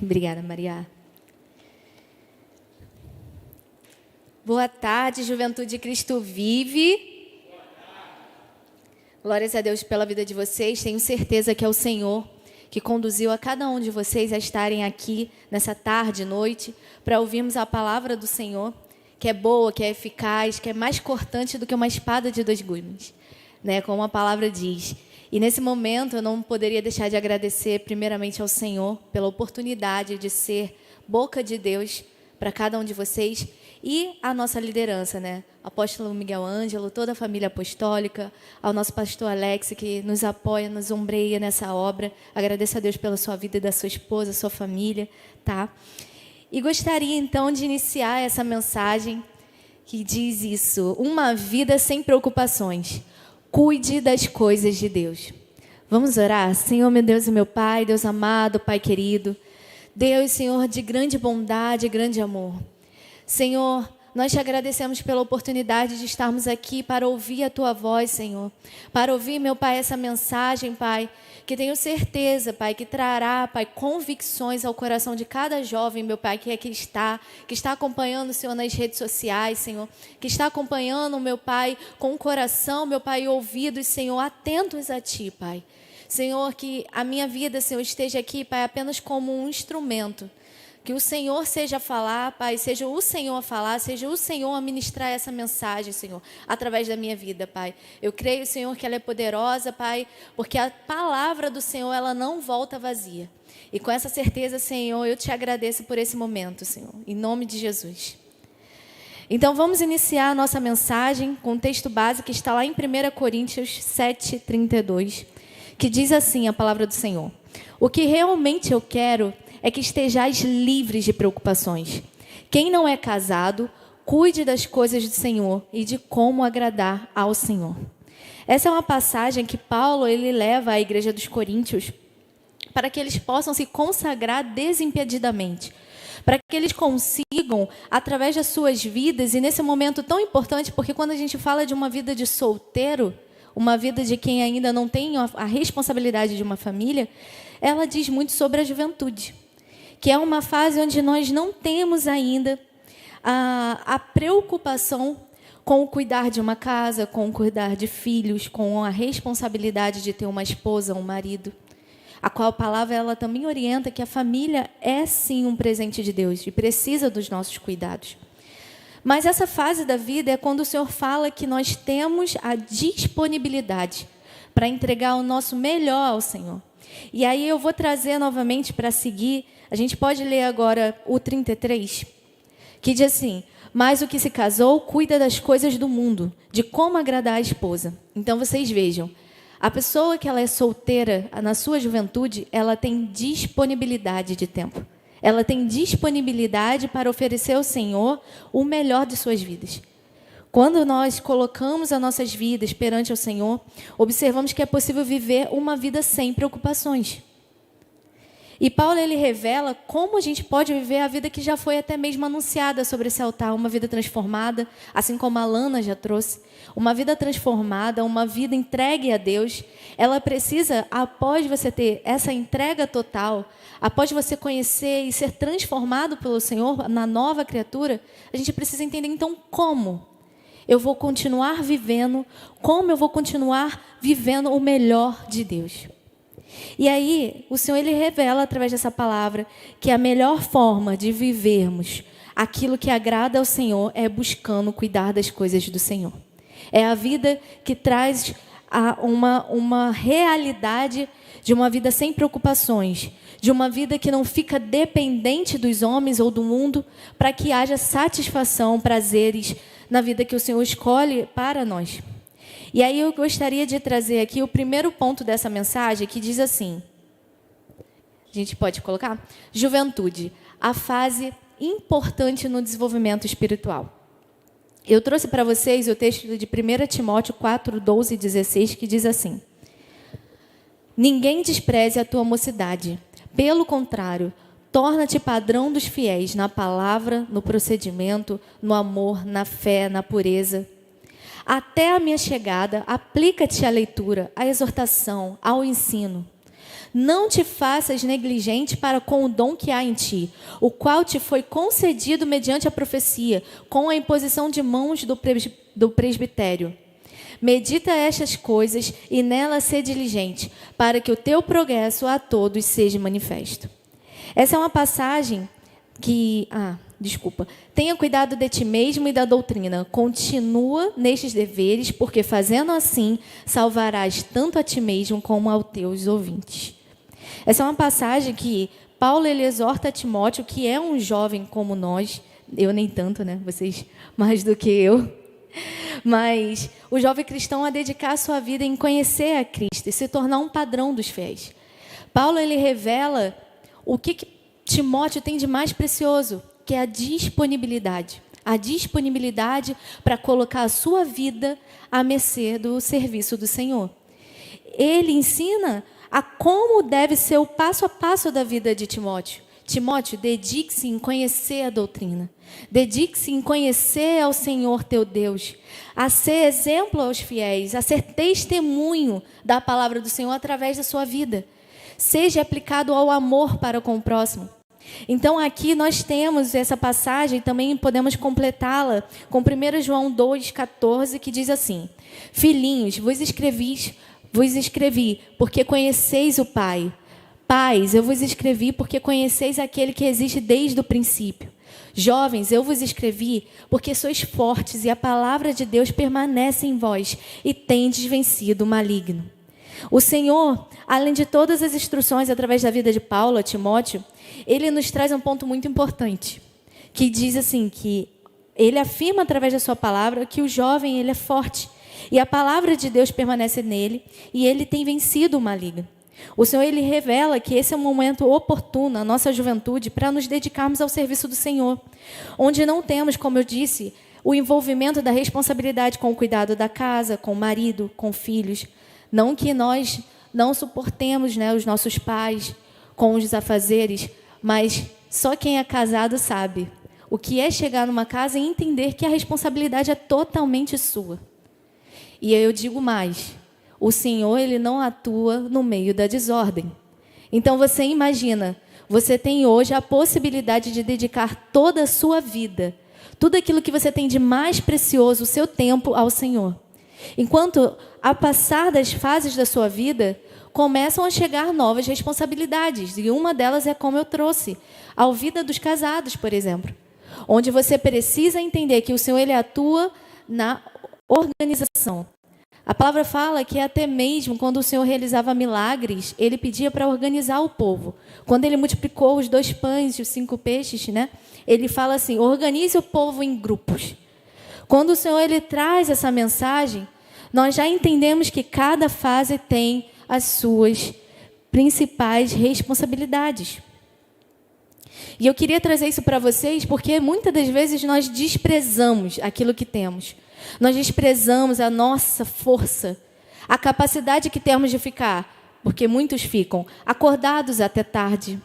Obrigada, Maria. Boa tarde, Juventude Cristo Vive. Glórias a Deus pela vida de vocês. Tenho certeza que é o Senhor que conduziu a cada um de vocês a estarem aqui nessa tarde, noite, para ouvirmos a palavra do Senhor, que é boa, que é eficaz, que é mais cortante do que uma espada de dois gumes, né? Como a palavra diz. E nesse momento eu não poderia deixar de agradecer primeiramente ao Senhor pela oportunidade de ser boca de Deus para cada um de vocês e a nossa liderança, né? Apóstolo Miguel Ângelo, toda a família apostólica, ao nosso pastor Alex, que nos apoia, nos ombreia nessa obra. Agradeço a Deus pela sua vida e da sua esposa, sua família, tá? E gostaria, então, de iniciar essa mensagem que diz isso: uma vida sem preocupações. Cuide das coisas de Deus. Vamos orar? Senhor, meu Deus e meu Pai, Deus amado, Pai querido, Deus, Senhor, de grande bondade e grande amor. Senhor, nós te agradecemos pela oportunidade de estarmos aqui para ouvir a Tua voz, Senhor. Para ouvir, meu Pai, essa mensagem, Pai, que tenho certeza, Pai, que trará, Pai, convicções ao coração de cada jovem, meu Pai, que aqui está, que está acompanhando o Senhor nas redes sociais, Senhor, que está acompanhando, meu Pai, com o coração, meu Pai, e ouvidos, Senhor, atentos a Ti, Pai. Senhor, que a minha vida, Senhor, esteja aqui, Pai, apenas como um instrumento. Que o Senhor seja a falar, Pai, seja o Senhor a falar, seja o Senhor a ministrar essa mensagem, Senhor, através da minha vida, Pai. Eu creio, Senhor, que ela é poderosa, Pai, porque a palavra do Senhor, ela não volta vazia. E com essa certeza, Senhor, eu te agradeço por esse momento, Senhor, em nome de Jesus. Então, vamos iniciar a nossa mensagem com o texto base que está lá em 1 Coríntios 7:32, que diz assim a palavra do Senhor: o que realmente eu quero é que estejais livres de preocupações. Quem não é casado, cuide das coisas do Senhor e de como agradar ao Senhor. Essa é uma passagem que Paulo ele leva à igreja dos Coríntios para que eles possam se consagrar desimpedidamente, para que eles consigam, através das suas vidas, e nesse momento tão importante, porque quando a gente fala de uma vida de solteiro, uma vida de quem ainda não tem a responsabilidade de uma família, ela diz muito sobre a juventude, que é uma fase onde nós não temos ainda a preocupação com o cuidar de uma casa, com o cuidar de filhos, com a responsabilidade de ter uma esposa, um marido, a qual a palavra ela também orienta que a família é sim um presente de Deus e precisa dos nossos cuidados. Mas essa fase da vida é quando o Senhor fala que nós temos a disponibilidade para entregar o nosso melhor ao Senhor. E aí eu vou trazer novamente para seguir, a gente pode ler agora o 33, que diz assim: mas o que se casou cuida das coisas do mundo, de como agradar a esposa. Então vocês vejam, a pessoa que ela é solteira na sua juventude, ela tem disponibilidade de tempo. Ela tem disponibilidade para oferecer ao Senhor o melhor de suas vidas. Quando nós colocamos as nossas vidas perante o Senhor, observamos que é possível viver uma vida sem preocupações. E Paulo ele revela como a gente pode viver a vida que já foi até mesmo anunciada sobre esse altar, uma vida transformada, assim como a Lana já trouxe. Uma vida transformada, uma vida entregue a Deus, ela precisa, após você ter essa entrega total, após você conhecer e ser transformado pelo Senhor na nova criatura, a gente precisa entender então como eu vou continuar vivendo, como eu vou continuar vivendo o melhor de Deus. E aí, o Senhor ele revela através dessa palavra que a melhor forma de vivermos aquilo que agrada ao Senhor é buscando cuidar das coisas do Senhor. É a vida que traz uma realidade de uma vida sem preocupações, de uma vida que não fica dependente dos homens ou do mundo, para que haja satisfação, prazeres na vida que o Senhor escolhe para nós. E aí eu gostaria de trazer aqui o primeiro ponto dessa mensagem, que diz assim, a gente pode colocar? Juventude, a fase importante no desenvolvimento espiritual. Eu trouxe para vocês o texto de 1 Timóteo 4, 12 e 16, que diz assim: ninguém despreze a tua mocidade, pelo contrário, torna-te padrão dos fiéis na palavra, no procedimento, no amor, na fé, na pureza. Até a minha chegada, aplica-te à leitura, à exortação, ao ensino. Não te faças negligente para com o dom que há em ti, o qual te foi concedido mediante a profecia, com a imposição de mãos do presbitério. Medita estas coisas e nela sê diligente, para que o teu progresso a todos seja manifesto. Essa é uma passagem que... Tenha cuidado de ti mesmo e da doutrina. Continua nestes deveres, porque fazendo assim, salvarás tanto a ti mesmo como aos teus ouvintes. Essa é uma passagem que Paulo ele exorta a Timóteo, que é um jovem como nós. Eu nem tanto, né? Vocês mais do que eu. Mas o jovem cristão a dedicar a sua vida em conhecer a Cristo e se tornar um padrão dos fiéis. Paulo ele revela o que Timóteo tem de mais precioso, que é a disponibilidade. A disponibilidade para colocar a sua vida à mercê do serviço do Senhor. Ele ensina a como deve ser o passo a passo da vida de Timóteo. Timóteo, dedique-se em conhecer a doutrina. Dedique-se em conhecer ao Senhor teu Deus. A ser exemplo aos fiéis, a ser testemunho da palavra do Senhor através da sua vida. Seja aplicado ao amor para com o próximo. Então aqui nós temos essa passagem, também podemos completá-la com 1 João 2,14, que diz assim: Filhinhos, vos escrevi, porque conheceis o Pai. Pais, eu vos escrevi, porque conheceis aquele que existe desde o princípio. Jovens, eu vos escrevi, porque sois fortes e a palavra de Deus permanece em vós e tendes vencido o maligno. O Senhor, além de todas as instruções através da vida de Paulo a Timóteo, ele nos traz um ponto muito importante, que diz assim, que ele afirma através da sua palavra que o jovem ele é forte e a palavra de Deus permanece nele e ele tem vencido o maligno. O Senhor ele revela que esse é um momento oportuno, a nossa juventude, para nos dedicarmos ao serviço do Senhor, onde não temos, como eu disse, o envolvimento da responsabilidade com o cuidado da casa, com o marido, com filhos. Não que nós não suportemos, né, os nossos pais com os afazeres, mas só quem é casado sabe o que é chegar numa casa e entender que a responsabilidade é totalmente sua. E eu digo mais, o Senhor ele não atua no meio da desordem. Então você imagina, você tem hoje a possibilidade de dedicar toda a sua vida, tudo aquilo que você tem de mais precioso, o seu tempo ao Senhor. Enquanto, a passar das fases da sua vida, começam a chegar novas responsabilidades. E uma delas é como eu trouxe, a vida dos casados, por exemplo. Onde você precisa entender que o Senhor ele atua na organização. A palavra fala que até mesmo quando o Senhor realizava milagres, ele pedia para organizar o povo. Quando ele multiplicou os 2 pães e os 5 peixes, né? Ele fala assim, organize o povo em grupos. Quando o Senhor ele traz essa mensagem, nós já entendemos que cada fase tem as suas principais responsabilidades. E eu queria trazer isso para vocês porque muitas das vezes nós desprezamos aquilo que temos. Nós desprezamos a nossa força, a capacidade que temos de ficar, porque muitos ficam acordados até tarde,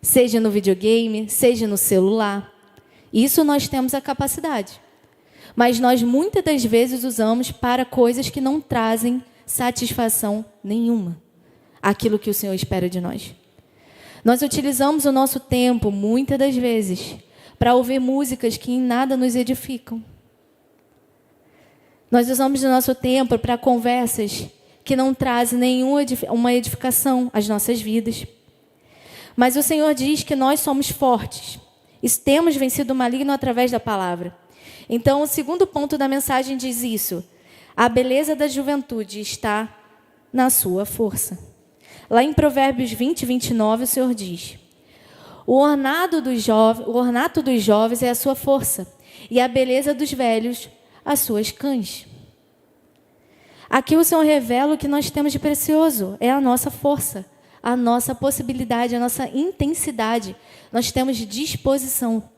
seja no videogame, seja no celular. Isso nós temos a capacidade. Mas nós muitas das vezes usamos para coisas que não trazem satisfação nenhuma. Aquilo que o Senhor espera de nós. Nós utilizamos o nosso tempo, muitas das vezes, para ouvir músicas que em nada nos edificam. Nós usamos o nosso tempo para conversas que não trazem nenhuma edificação às nossas vidas. Mas o Senhor diz que nós somos fortes. E temos vencido o maligno através da palavra. Então, o segundo ponto da mensagem diz isso. A beleza da juventude está na sua força. Lá em Provérbios 20, 29, o Senhor diz: o ornato dos jovens é a sua força, e a beleza dos velhos, as suas cães. Aqui o Senhor revela o que nós temos de precioso, é a nossa força, a nossa possibilidade, a nossa intensidade. Nós temos disposição.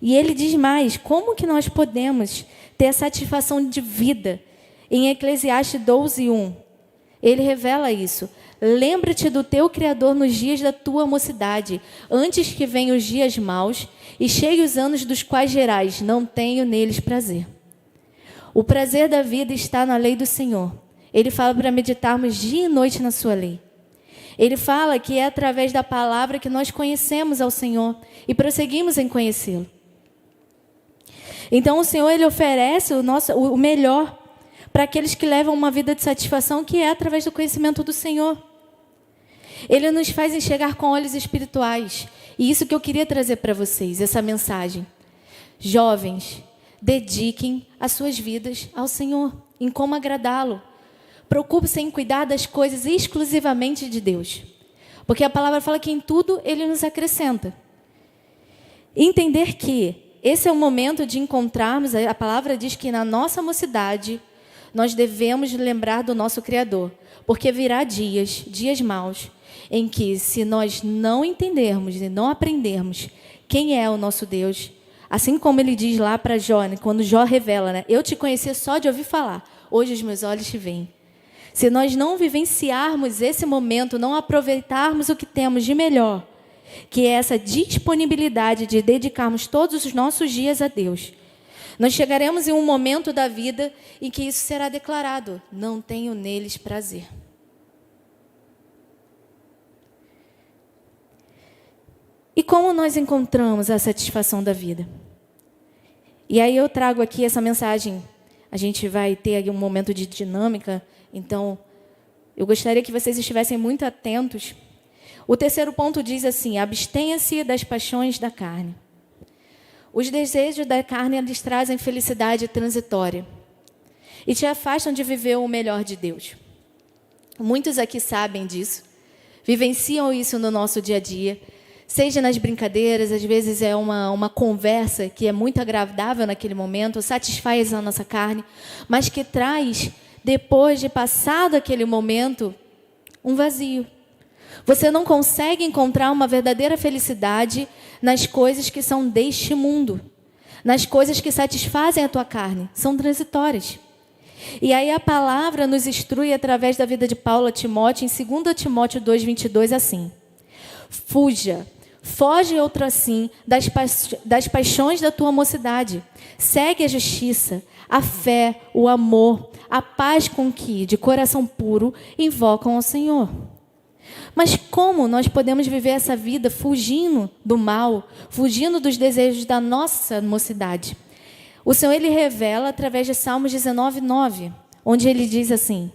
E ele diz mais, como que nós podemos ter a satisfação de vida? Em Eclesiastes 12, 1, ele revela isso. Lembra-te do teu Criador nos dias da tua mocidade, antes que venham os dias maus e cheios os anos dos quais gerais, não tenho neles prazer. O prazer da vida está na lei do Senhor. Ele fala para meditarmos dia e noite na sua lei. Ele fala que é através da palavra que nós conhecemos ao Senhor e prosseguimos em conhecê-lo. Então o Senhor, Ele oferece o melhor para aqueles que levam uma vida de satisfação, que é através do conhecimento do Senhor. Ele nos faz enxergar com olhos espirituais. E isso que eu queria trazer para vocês, essa mensagem. Jovens, dediquem as suas vidas ao Senhor, em como agradá-lo. Preocupe-se em cuidar das coisas exclusivamente de Deus. Porque a palavra fala que em tudo Ele nos acrescenta. Entender que esse é o momento de encontrarmos, a palavra diz que na nossa mocidade, nós devemos lembrar do nosso Criador. Porque virá dias maus, em que se nós não entendermos e não aprendermos quem é o nosso Deus, assim como ele diz lá para Jó, né, quando Jó revela, né, eu te conhecia só de ouvir falar, hoje os meus olhos te veem. Se nós não vivenciarmos esse momento, não aproveitarmos o que temos de melhor, que é essa disponibilidade de dedicarmos todos os nossos dias a Deus, nós chegaremos em um momento da vida em que isso será declarado: não tenho neles prazer. E como nós encontramos a satisfação da vida? E aí eu trago aqui essa mensagem. A gente vai ter aí um momento de dinâmica, então eu gostaria que vocês estivessem muito atentos. O terceiro ponto diz assim: abstenha-se das paixões da carne. Os desejos da carne, eles trazem felicidade transitória e te afastam de viver o melhor de Deus. Muitos aqui sabem disso, vivenciam isso no nosso dia a dia, seja nas brincadeiras, às vezes é uma conversa que é muito agradável naquele momento, satisfaz a nossa carne, mas que traz, depois de passado aquele momento, um vazio. Você não consegue encontrar uma verdadeira felicidade nas coisas que são deste mundo, nas coisas que satisfazem a tua carne, são transitórias. E aí a palavra nos instrui através da vida de Paulo a Timóteo, em 2 Timóteo 2:22, assim: foge outra assim das paixões da tua mocidade, segue a justiça, a fé, o amor, a paz com que, de coração puro, invocam ao Senhor. Mas como nós podemos viver essa vida fugindo do mal, fugindo dos desejos da nossa mocidade? O Senhor, Ele revela através de Salmos 19:9, onde Ele diz assim: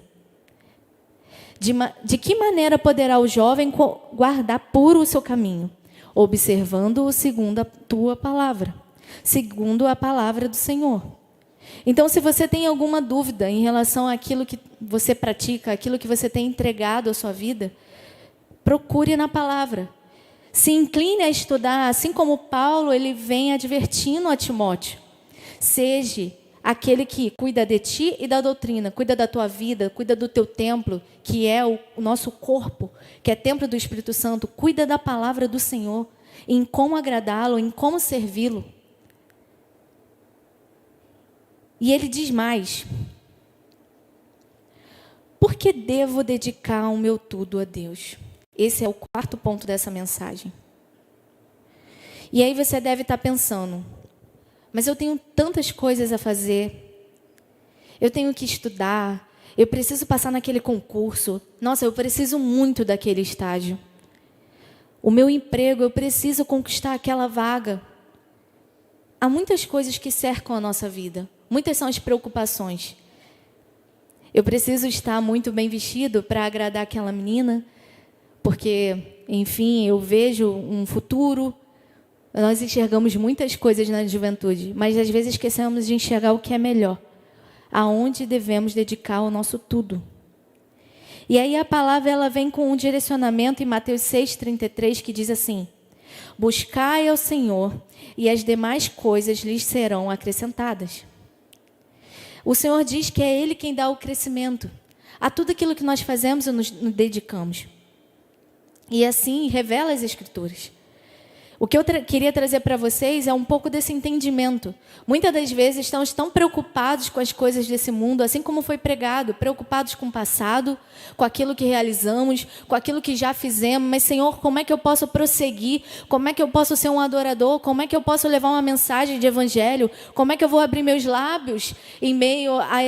de que maneira poderá o jovem guardar puro o seu caminho? Observando-o segundo a tua palavra, segundo a palavra do Senhor. Então, se você tem alguma dúvida em relação àquilo que você pratica, aquilo que você tem entregado à sua vida, procure na palavra. Se incline a estudar, assim como Paulo, ele vem advertindo a Timóteo. Seja aquele que cuida de ti e da doutrina, cuida da tua vida, cuida do teu templo, que é o nosso corpo, que é templo do Espírito Santo. Cuida da palavra do Senhor, em como agradá-lo, em como servi-lo. E ele diz mais: por que devo dedicar o meu tudo a Deus? Esse é o quarto ponto dessa mensagem. E aí você deve estar pensando: mas eu tenho tantas coisas a fazer, eu tenho que estudar, eu preciso passar naquele concurso, nossa, eu preciso muito daquele estágio. O meu emprego, eu preciso conquistar aquela vaga. Há muitas coisas que cercam a nossa vida, muitas são as preocupações. Eu preciso estar muito bem vestido para agradar aquela menina, porque, enfim, eu vejo um futuro. Nós enxergamos muitas coisas na juventude, mas às vezes esquecemos de enxergar o que é melhor, aonde devemos dedicar o nosso tudo. E aí a palavra, ela vem com um direcionamento em Mateus 6:33, que diz assim: buscai ao Senhor e as demais coisas lhes serão acrescentadas. O Senhor diz que é Ele quem dá o crescimento a tudo aquilo que nós fazemos e nos dedicamos. E assim revela as Escrituras. O que eu queria trazer para vocês é um pouco desse entendimento. Muitas das vezes estamos tão preocupados com as coisas desse mundo, assim como foi pregado, preocupados com o passado, com aquilo que realizamos, com aquilo que já fizemos. Mas, Senhor, como é que eu posso prosseguir? Como é que eu posso ser um adorador? Como é que eu posso levar uma mensagem de evangelho? Como é que eu vou abrir meus lábios em meio a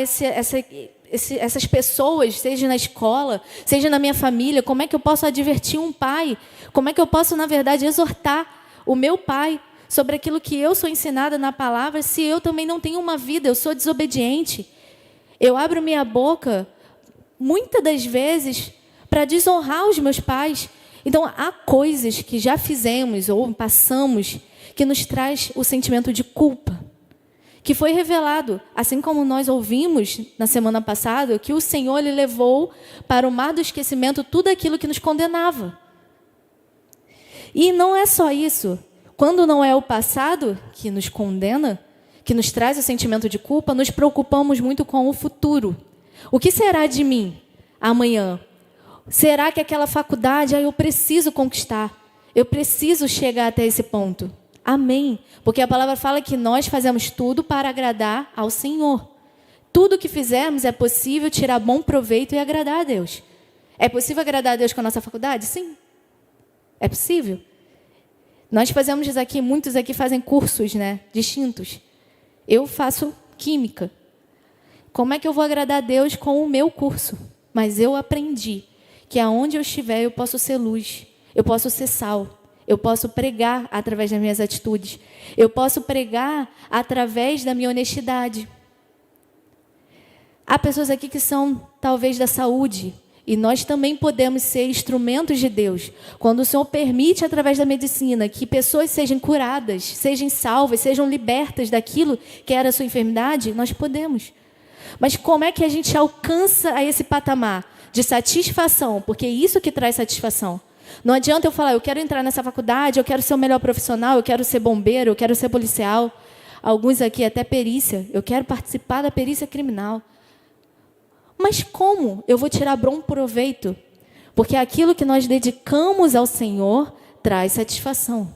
essas pessoas, seja na escola, seja na minha família, como é que eu posso advertir um pai? Como é que eu posso, na verdade, exortar o meu pai sobre aquilo que eu sou ensinada na palavra, se eu também não tenho uma vida, eu sou desobediente? Eu abro minha boca, muitas das vezes, para desonrar os meus pais. Então, há coisas que já fizemos ou passamos que nos traz o sentimento de culpa, que foi revelado, assim como nós ouvimos na semana passada, que o Senhor Ele levou para o mar do esquecimento tudo aquilo que nos condenava. E não é só isso. Quando não é o passado que nos condena, que nos traz o sentimento de culpa, nos preocupamos muito com o futuro. O que será de mim amanhã? Será que aquela faculdade eu preciso conquistar? Eu preciso chegar até esse ponto? Amém. Porque a palavra fala que nós fazemos tudo para agradar ao Senhor. Tudo que fizermos é possível tirar bom proveito e agradar a Deus. É possível agradar a Deus com a nossa faculdade? Sim. É possível. Nós fazemos aqui, muitos aqui fazem cursos, distintos. Eu faço química. Como é que eu vou agradar a Deus com o meu curso? Mas eu aprendi que aonde eu estiver eu posso ser luz, eu posso ser sal, eu posso pregar através das minhas atitudes, eu posso pregar através da minha honestidade. Há pessoas aqui que são talvez da saúde, e nós também podemos ser instrumentos de Deus. Quando o Senhor permite, através da medicina, que pessoas sejam curadas, sejam salvas, sejam libertas daquilo que era a sua enfermidade, nós podemos. Mas como é que a gente alcança a esse patamar de satisfação? Porque é isso que traz satisfação. Não adianta eu falar, eu quero entrar nessa faculdade, eu quero ser o melhor profissional, eu quero ser bombeiro, eu quero ser policial. Alguns aqui até perícia, eu quero participar da perícia criminal. Mas como eu vou tirar bom proveito? Porque aquilo que nós dedicamos ao Senhor traz satisfação.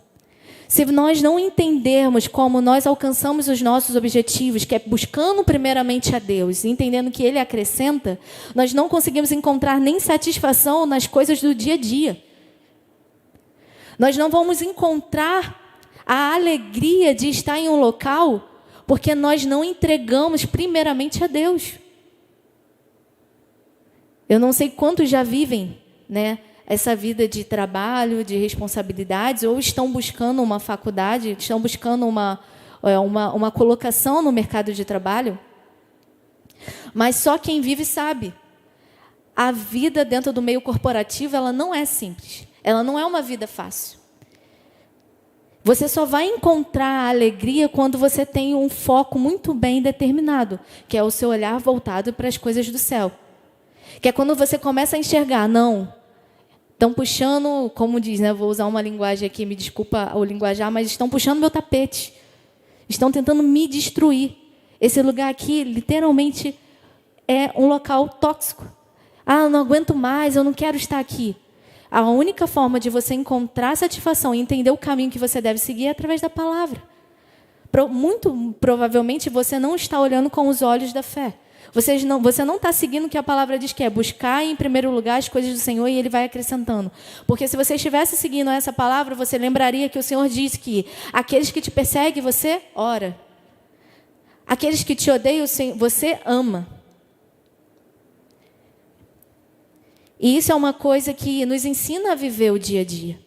Se nós não entendermos como nós alcançamos os nossos objetivos, que é buscando primeiramente a Deus, entendendo que Ele acrescenta, nós não conseguimos encontrar nem satisfação nas coisas do dia a dia. Nós não vamos encontrar a alegria de estar em um local porque nós não entregamos primeiramente a Deus. Eu não sei quantos já vivem, essa vida de trabalho, de responsabilidades, ou estão buscando uma faculdade, estão buscando uma colocação no mercado de trabalho. Mas só quem vive sabe. A vida dentro do meio corporativo, ela não é simples. Ela não é uma vida fácil. Você só vai encontrar a alegria quando você tem um foco muito bem determinado, que é o seu olhar voltado para as coisas do céu. Que é quando você começa a enxergar, não, estão puxando, como diz, vou usar uma linguagem aqui, me desculpa o linguajar, mas estão puxando meu tapete. Estão tentando me destruir. Esse lugar aqui, literalmente, é um local tóxico. Eu não aguento mais, eu não quero estar aqui. A única forma de você encontrar satisfação e entender o caminho que você deve seguir é através da palavra. Muito provavelmente você não está olhando com os olhos da fé. Você não está seguindo o que a palavra diz que é buscar em primeiro lugar as coisas do Senhor e Ele vai acrescentando. Porque se você estivesse seguindo essa palavra, você lembraria que o Senhor disse que aqueles que te perseguem, você ora. Aqueles que te odeiam, você ama. E isso é uma coisa que nos ensina a viver o dia a dia.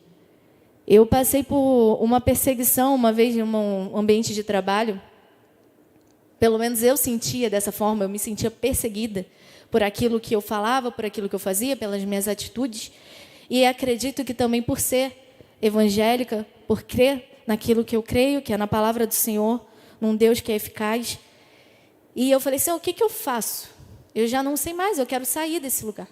Eu passei por uma perseguição uma vez em um ambiente de trabalho. Pelo menos eu sentia dessa forma, eu me sentia perseguida por aquilo que eu falava, por aquilo que eu fazia, pelas minhas atitudes. E acredito que também por ser evangélica, por crer naquilo que eu creio, que é na palavra do Senhor, num Deus que é eficaz. E eu falei, Senhor, o que eu faço? Eu já não sei mais, eu quero sair desse lugar.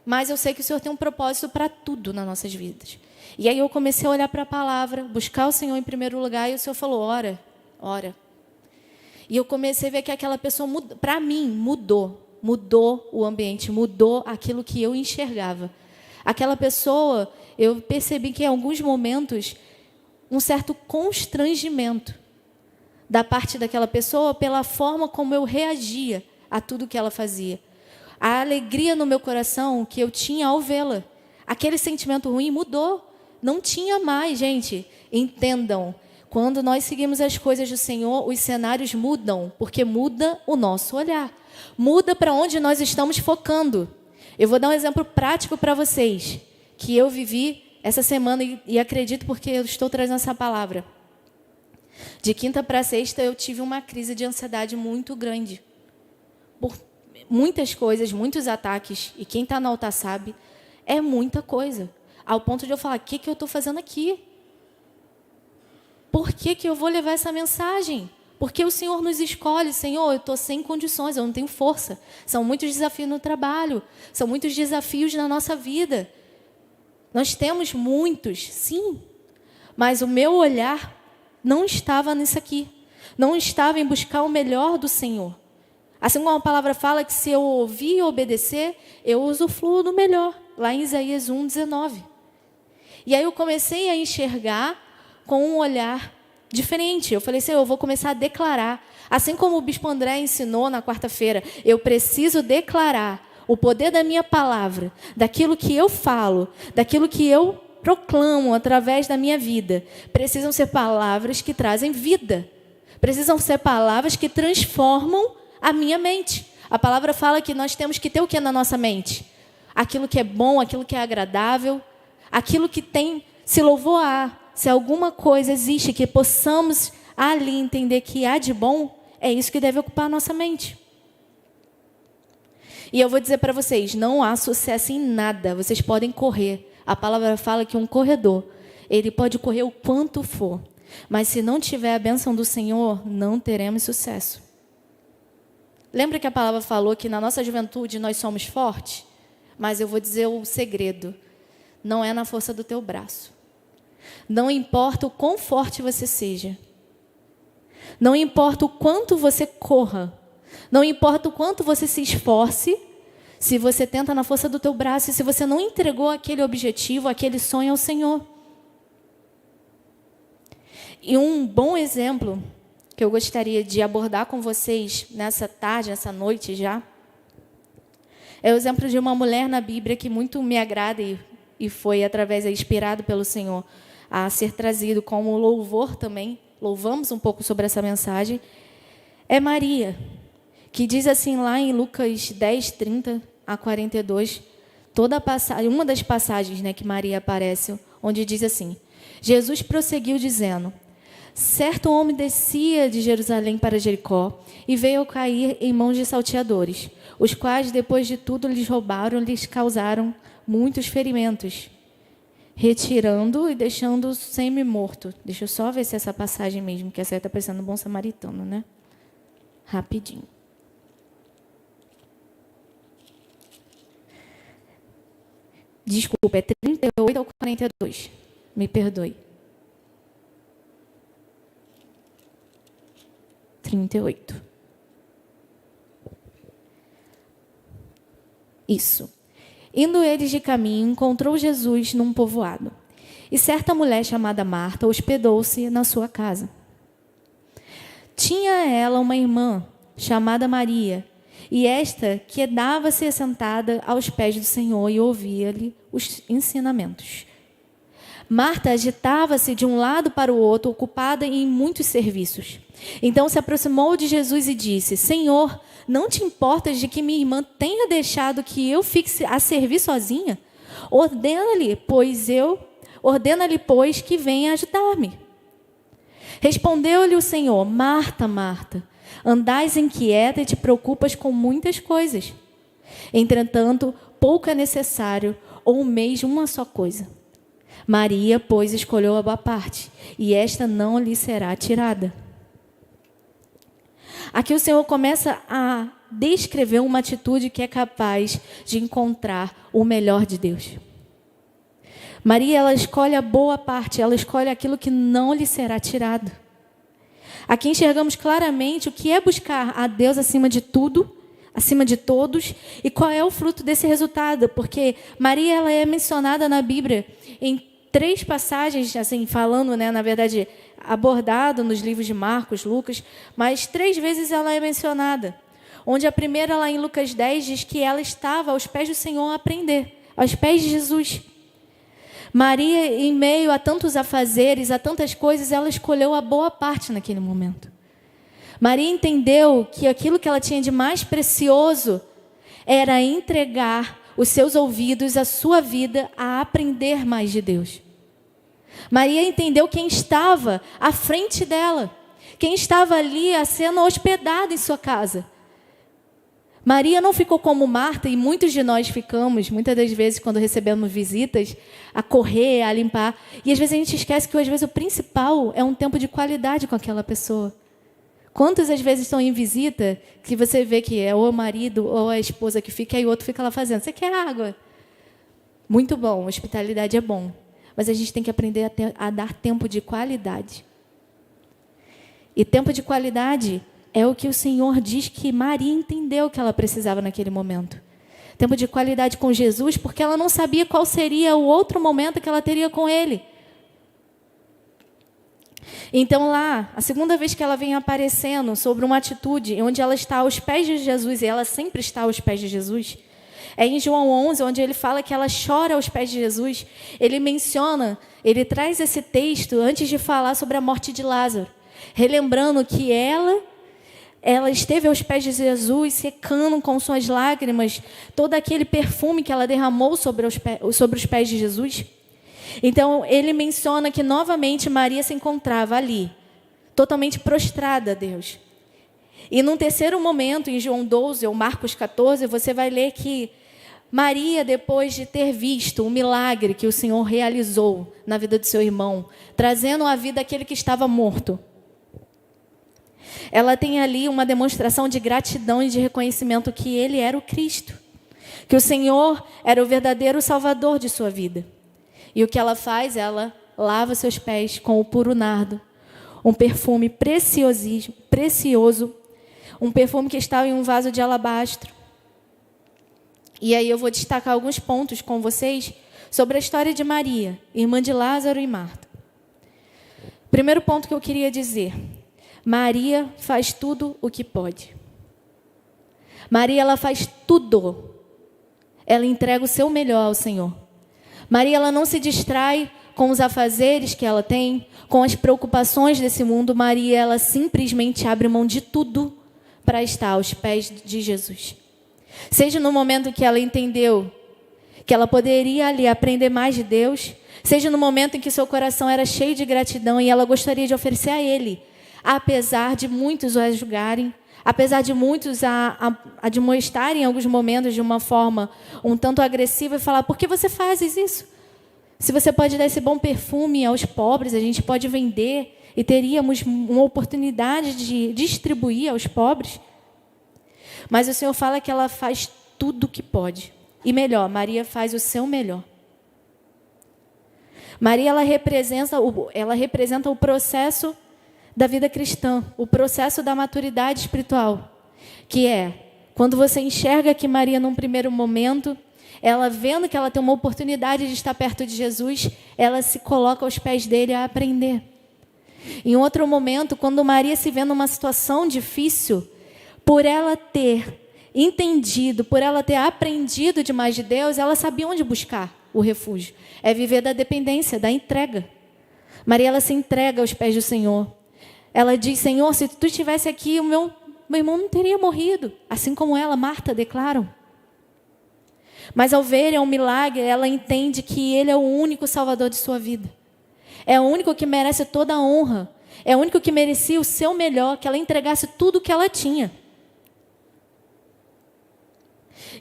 Mas eu sei que o Senhor tem um propósito para tudo nas nossas vidas. E aí eu comecei a olhar para a palavra, buscar o Senhor em primeiro lugar, e o Senhor falou, ora, ora. E eu comecei a ver que aquela pessoa, para mim, mudou o ambiente, mudou aquilo que eu enxergava. Aquela pessoa, eu percebi que em alguns momentos, um certo constrangimento da parte daquela pessoa pela forma como eu reagia a tudo que ela fazia. A alegria no meu coração que eu tinha ao vê-la. Aquele sentimento ruim mudou. Não tinha mais, gente. Entendam. Quando nós seguimos as coisas do Senhor, os cenários mudam, porque muda o nosso olhar. Muda para onde nós estamos focando. Eu vou dar um exemplo prático para vocês, que eu vivi essa semana e acredito porque eu estou trazendo essa palavra. De quinta para sexta eu tive uma crise de ansiedade muito grande. Por muitas coisas, muitos ataques. E quem está no altar sabe, é muita coisa. Ao ponto de eu falar, o que eu estou fazendo aqui? Por que eu vou levar essa mensagem? Porque o Senhor nos escolhe. Senhor, eu estou sem condições, eu não tenho força. São muitos desafios no trabalho. São muitos desafios na nossa vida. Nós temos muitos, sim. Mas o meu olhar não estava nisso aqui. Não estava em buscar o melhor do Senhor. Assim como a palavra fala que se eu ouvir e obedecer, eu usufruo do melhor. Lá em Isaías 1:19. E aí eu comecei a enxergar com um olhar diferente. Eu falei, Senhor, eu vou começar a declarar. Assim como o Bispo André ensinou na quarta-feira, eu preciso declarar o poder da minha palavra, daquilo que eu falo, daquilo que eu proclamo através da minha vida. Precisam ser palavras que trazem vida. Precisam ser palavras que transformam a minha mente. A palavra fala que nós temos que ter o que na nossa mente? Aquilo que é bom, aquilo que é agradável, aquilo que tem, se louvor há, se alguma coisa existe que possamos ali entender que há de bom, é isso que deve ocupar a nossa mente. E eu vou dizer para vocês, não há sucesso em nada. Vocês podem correr. A palavra fala que um corredor, ele pode correr o quanto for. Mas se não tiver a bênção do Senhor, não teremos sucesso. Lembra que a palavra falou que na nossa juventude nós somos fortes? Mas eu vou dizer o segredo. Não é na força do teu braço. Não importa o quão forte você seja. Não importa o quanto você corra. Não importa o quanto você se esforce, se você tenta na força do teu braço e se você não entregou aquele objetivo, aquele sonho ao Senhor. E um bom exemplo que eu gostaria de abordar com vocês nessa tarde, nessa noite já, é o exemplo de uma mulher na Bíblia que muito me agrada e foi através, inspirado pelo Senhor, a ser trazido como louvor também. Louvamos um pouco sobre essa mensagem. É Maria, que diz assim lá em Lucas 10, 30 a 42, uma das passagens, né, que Maria aparece, onde diz assim, Jesus prosseguiu dizendo, certo homem descia de Jerusalém para Jericó e veio a cair em mãos de salteadores, os quais, depois de tudo, lhes roubaram, lhes causaram muitos ferimentos, retirando e deixando-o semi-morto. Deixa eu só ver se é essa passagem mesmo, que essa está parecendo no Bom Samaritano, né? Rapidinho. Desculpa, é 38 ou 42. Me perdoe. 38. Isso. Indo eles de caminho, encontrou Jesus num povoado. E certa mulher chamada Marta hospedou-se na sua casa. Tinha ela uma irmã chamada Maria, e esta quedava-se sentada aos pés do Senhor e ouvia-lhe os ensinamentos. Marta agitava-se de um lado para o outro, ocupada em muitos serviços. Então se aproximou de Jesus e disse, Senhor, não te importas de que minha irmã tenha deixado que eu fique a servir sozinha? Ordena-lhe, pois, que venha ajudar-me. Respondeu-lhe o Senhor, Marta, Marta, andais inquieta e te preocupas com muitas coisas. Entretanto, pouco é necessário, ou mesmo uma só coisa. Maria, pois, escolheu a boa parte, e esta não lhe será tirada. Aqui o Senhor começa a descrever uma atitude que é capaz de encontrar o melhor de Deus. Maria, ela escolhe a boa parte, ela escolhe aquilo que não lhe será tirado. Aqui enxergamos claramente o que é buscar a Deus acima de tudo, acima de todos, e qual é o fruto desse resultado, porque Maria, ela é mencionada na Bíblia em 3 passagens, assim, falando, né, na verdade, abordado nos livros de Marcos, Lucas, mas 3 vezes ela é mencionada. Onde a primeira, lá em Lucas 10, diz que ela estava aos pés do Senhor a aprender, aos pés de Jesus. Maria, em meio a tantos afazeres, a tantas coisas, ela escolheu a boa parte naquele momento. Maria entendeu que aquilo que ela tinha de mais precioso era entregar os seus ouvidos, a sua vida, a aprender mais de Deus. Maria entendeu quem estava à frente dela, quem estava ali sendo hospedado em sua casa. Maria não ficou como Marta, e muitos de nós ficamos, muitas das vezes, quando recebemos visitas, a correr, a limpar. E às vezes a gente esquece que, às vezes, o principal é um tempo de qualidade com aquela pessoa. Quantas às vezes estão em visita, que você vê que é ou o marido ou a esposa que fica, e o outro fica lá fazendo: você quer água? Muito bom, hospitalidade é bom. Mas a gente tem que aprender a dar tempo de qualidade. E tempo de qualidade é o que o Senhor diz que Maria entendeu que ela precisava naquele momento. Tempo de qualidade com Jesus, porque ela não sabia qual seria o outro momento que ela teria com Ele. Então lá, a segunda vez que ela vem aparecendo sobre uma atitude onde ela está aos pés de Jesus, e ela sempre está aos pés de Jesus, é em João 11, onde ele fala que ela chora aos pés de Jesus. Ele menciona, ele traz esse texto antes de falar sobre a morte de Lázaro, relembrando que ela esteve aos pés de Jesus, secando com suas lágrimas todo aquele perfume que ela derramou sobre os pés de Jesus. Então, ele menciona que novamente Maria se encontrava ali, totalmente prostrada a Deus. E num terceiro momento, em João 12 ou Marcos 14, você vai ler que Maria, depois de ter visto o milagre que o Senhor realizou na vida do seu irmão, trazendo à vida aquele que estava morto, ela tem ali uma demonstração de gratidão e de reconhecimento que ele era o Cristo, que o Senhor era o verdadeiro Salvador de sua vida. E o que ela faz? Ela lava seus pés com o puro nardo, um perfume precioso, um perfume que estava em um vaso de alabastro. E aí eu vou destacar alguns pontos com vocês sobre a história de Maria, irmã de Lázaro e Marta. Primeiro ponto que eu queria dizer: Maria faz tudo o que pode. Maria, ela faz tudo. Ela entrega o seu melhor ao Senhor. Maria, ela não se distrai com os afazeres que ela tem, com as preocupações desse mundo. Maria, ela simplesmente abre mão de tudo para estar aos pés de Jesus. Seja no momento que ela entendeu que ela poderia ali aprender mais de Deus, seja no momento em que seu coração era cheio de gratidão e ela gostaria de oferecer a Ele, apesar de muitos a julgarem, apesar de muitos a admoestarem em alguns momentos de uma forma um tanto agressiva e falar: por que você faz isso? Se você pode dar esse bom perfume aos pobres, a gente pode vender e teríamos uma oportunidade de distribuir aos pobres. Mas o Senhor fala que ela faz tudo o que pode. E melhor, Maria faz o seu melhor. Maria, ela representa o processo da vida cristã, o processo da maturidade espiritual, que é quando você enxerga que Maria, num primeiro momento, ela vendo que ela tem uma oportunidade de estar perto de Jesus, ela se coloca aos pés dele a aprender. Em outro momento, quando Maria se vê numa situação difícil, por ela ter entendido, por ela ter aprendido demais de Deus, ela sabia onde buscar o refúgio. É viver da dependência, da entrega. Maria, ela se entrega aos pés do Senhor. Ela diz: Senhor, se tu estivesse aqui, o meu irmão não teria morrido. Assim como ela, Marta, declaram. Mas ao ver um milagre, ela entende que Ele é o único Salvador de sua vida. É o único que merece toda a honra. É o único que merecia o seu melhor, que ela entregasse tudo o que ela tinha.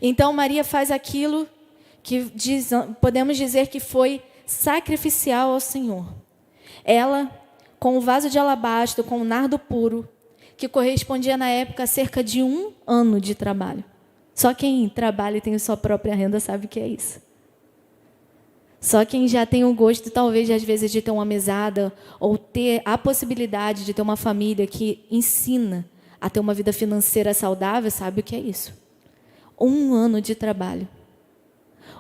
Então Maria faz aquilo que podemos dizer que foi sacrificial ao Senhor. Ela, com o vaso de alabastro, com o nardo puro, que correspondia na época a cerca de 1 ano de trabalho. Só quem trabalha e tem a sua própria renda sabe o que é isso. Só quem já tem o gosto, talvez, às vezes, de ter uma mesada ou ter a possibilidade de ter uma família que ensina a ter uma vida financeira saudável, sabe o que é isso. 1 ano de trabalho.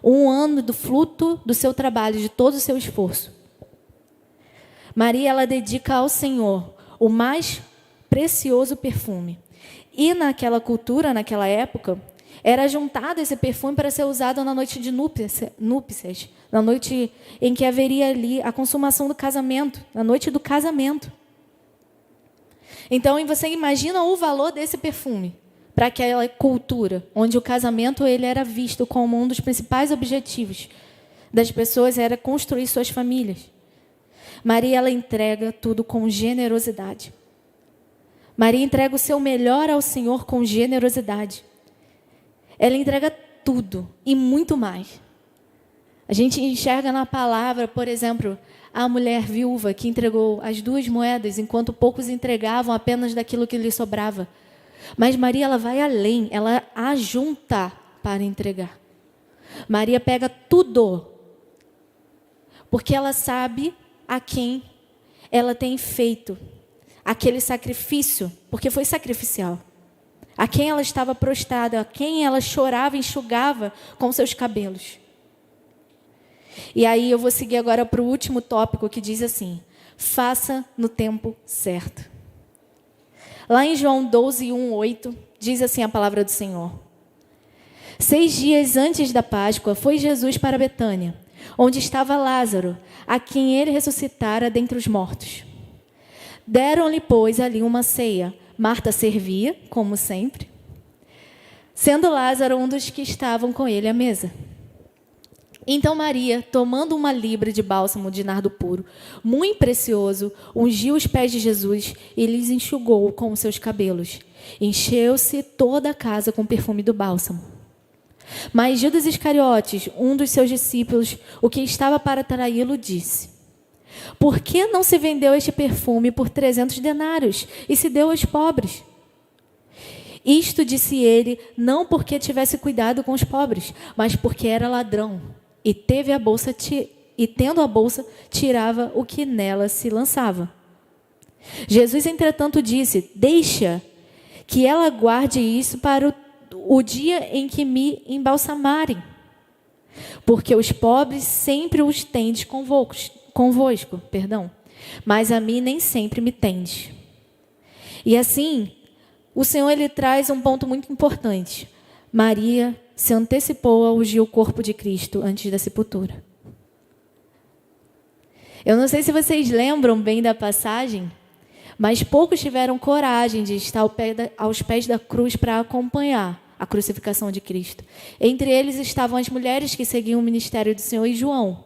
1 ano do fruto do seu trabalho, de todo o seu esforço. Maria, ela dedica ao Senhor o mais precioso perfume. E naquela cultura, naquela época, era juntado esse perfume para ser usado na noite de núpcias, na noite em que haveria ali a consumação do casamento, na noite do casamento. Então, você imagina o valor desse perfume para aquela cultura, onde o casamento ele era visto como um dos principais objetivos das pessoas, era construir suas famílias. Maria, ela entrega tudo com generosidade. Maria entrega o seu melhor ao Senhor com generosidade. Ela entrega tudo e muito mais. A gente enxerga na palavra, por exemplo, a mulher viúva que entregou as 2 moedas, enquanto poucos entregavam apenas daquilo que lhe sobrava. Mas Maria, ela vai além, ela ajunta para entregar. Maria pega tudo, porque ela sabe a quem ela tem feito aquele sacrifício, porque foi sacrificial. A quem ela estava prostrada, a quem ela chorava e enxugava com seus cabelos. E aí eu vou seguir agora para o último tópico, que diz assim: faça no tempo certo. Lá em João 12, 1, 8, diz assim a palavra do Senhor: 6 dias antes da Páscoa, foi Jesus para Betânia, onde estava Lázaro, a quem ele ressuscitara dentre os mortos. Deram-lhe, pois, ali uma ceia. Marta servia, como sempre, sendo Lázaro um dos que estavam com ele à mesa. Então Maria, tomando uma libra de bálsamo de nardo puro, muito precioso, ungiu os pés de Jesus e lhes enxugou com os seus cabelos. Encheu-se toda a casa com o perfume do bálsamo. Mas Judas Iscariotes, um dos seus discípulos, o que estava para traí-lo, disse: por que não se vendeu este perfume por 300 denários e se deu aos pobres? Isto disse ele, não porque tivesse cuidado com os pobres, mas porque era ladrão. E tendo a bolsa, tirava o que nela se lançava. Jesus, entretanto, disse: deixa que ela guarde isso para o dia em que me embalsamarem. Porque os pobres sempre os tendes convosco, mas a mim nem sempre me tendes. E assim, o Senhor ele traz um ponto muito importante. Maria se antecipou a ungir o corpo de Cristo antes da sepultura. Eu não sei se vocês lembram bem da passagem, mas poucos tiveram coragem de estar aos pés da cruz para acompanhar a crucificação de Cristo. Entre eles estavam as mulheres que seguiam o ministério do Senhor e João,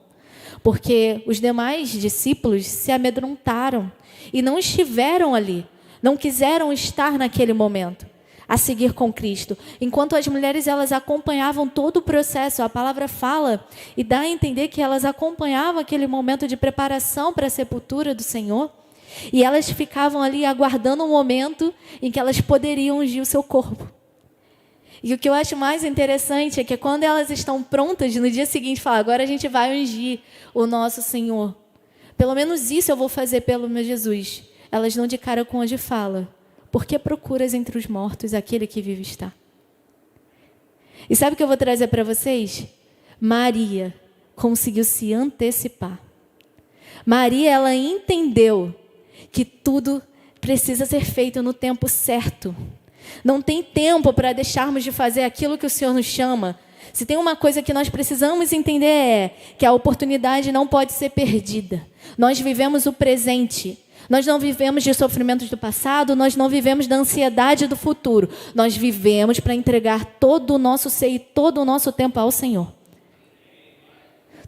porque os demais discípulos se amedrontaram e não estiveram ali, não quiseram estar naquele momento a seguir com Cristo. Enquanto as mulheres elas acompanhavam todo o processo, a palavra fala e dá a entender que elas acompanhavam aquele momento de preparação para a sepultura do Senhor, e elas ficavam ali aguardando um momento em que elas poderiam ungir o seu corpo. E o que eu acho mais interessante é que quando elas estão prontas, no dia seguinte, falam: agora a gente vai ungir o nosso Senhor. Pelo menos isso eu vou fazer pelo meu Jesus. Elas não de cara com onde fala: por que procuras entre os mortos aquele que vive está? E sabe o que eu vou trazer para vocês? Maria conseguiu se antecipar. Maria, ela entendeu que tudo precisa ser feito no tempo certo. Não tem tempo para deixarmos de fazer aquilo que o Senhor nos chama. Se tem uma coisa que nós precisamos entender é que a oportunidade não pode ser perdida. Nós vivemos o presente. Nós não vivemos de sofrimentos do passado, nós não vivemos da ansiedade do futuro. Nós vivemos para entregar todo o nosso ser e todo o nosso tempo ao Senhor.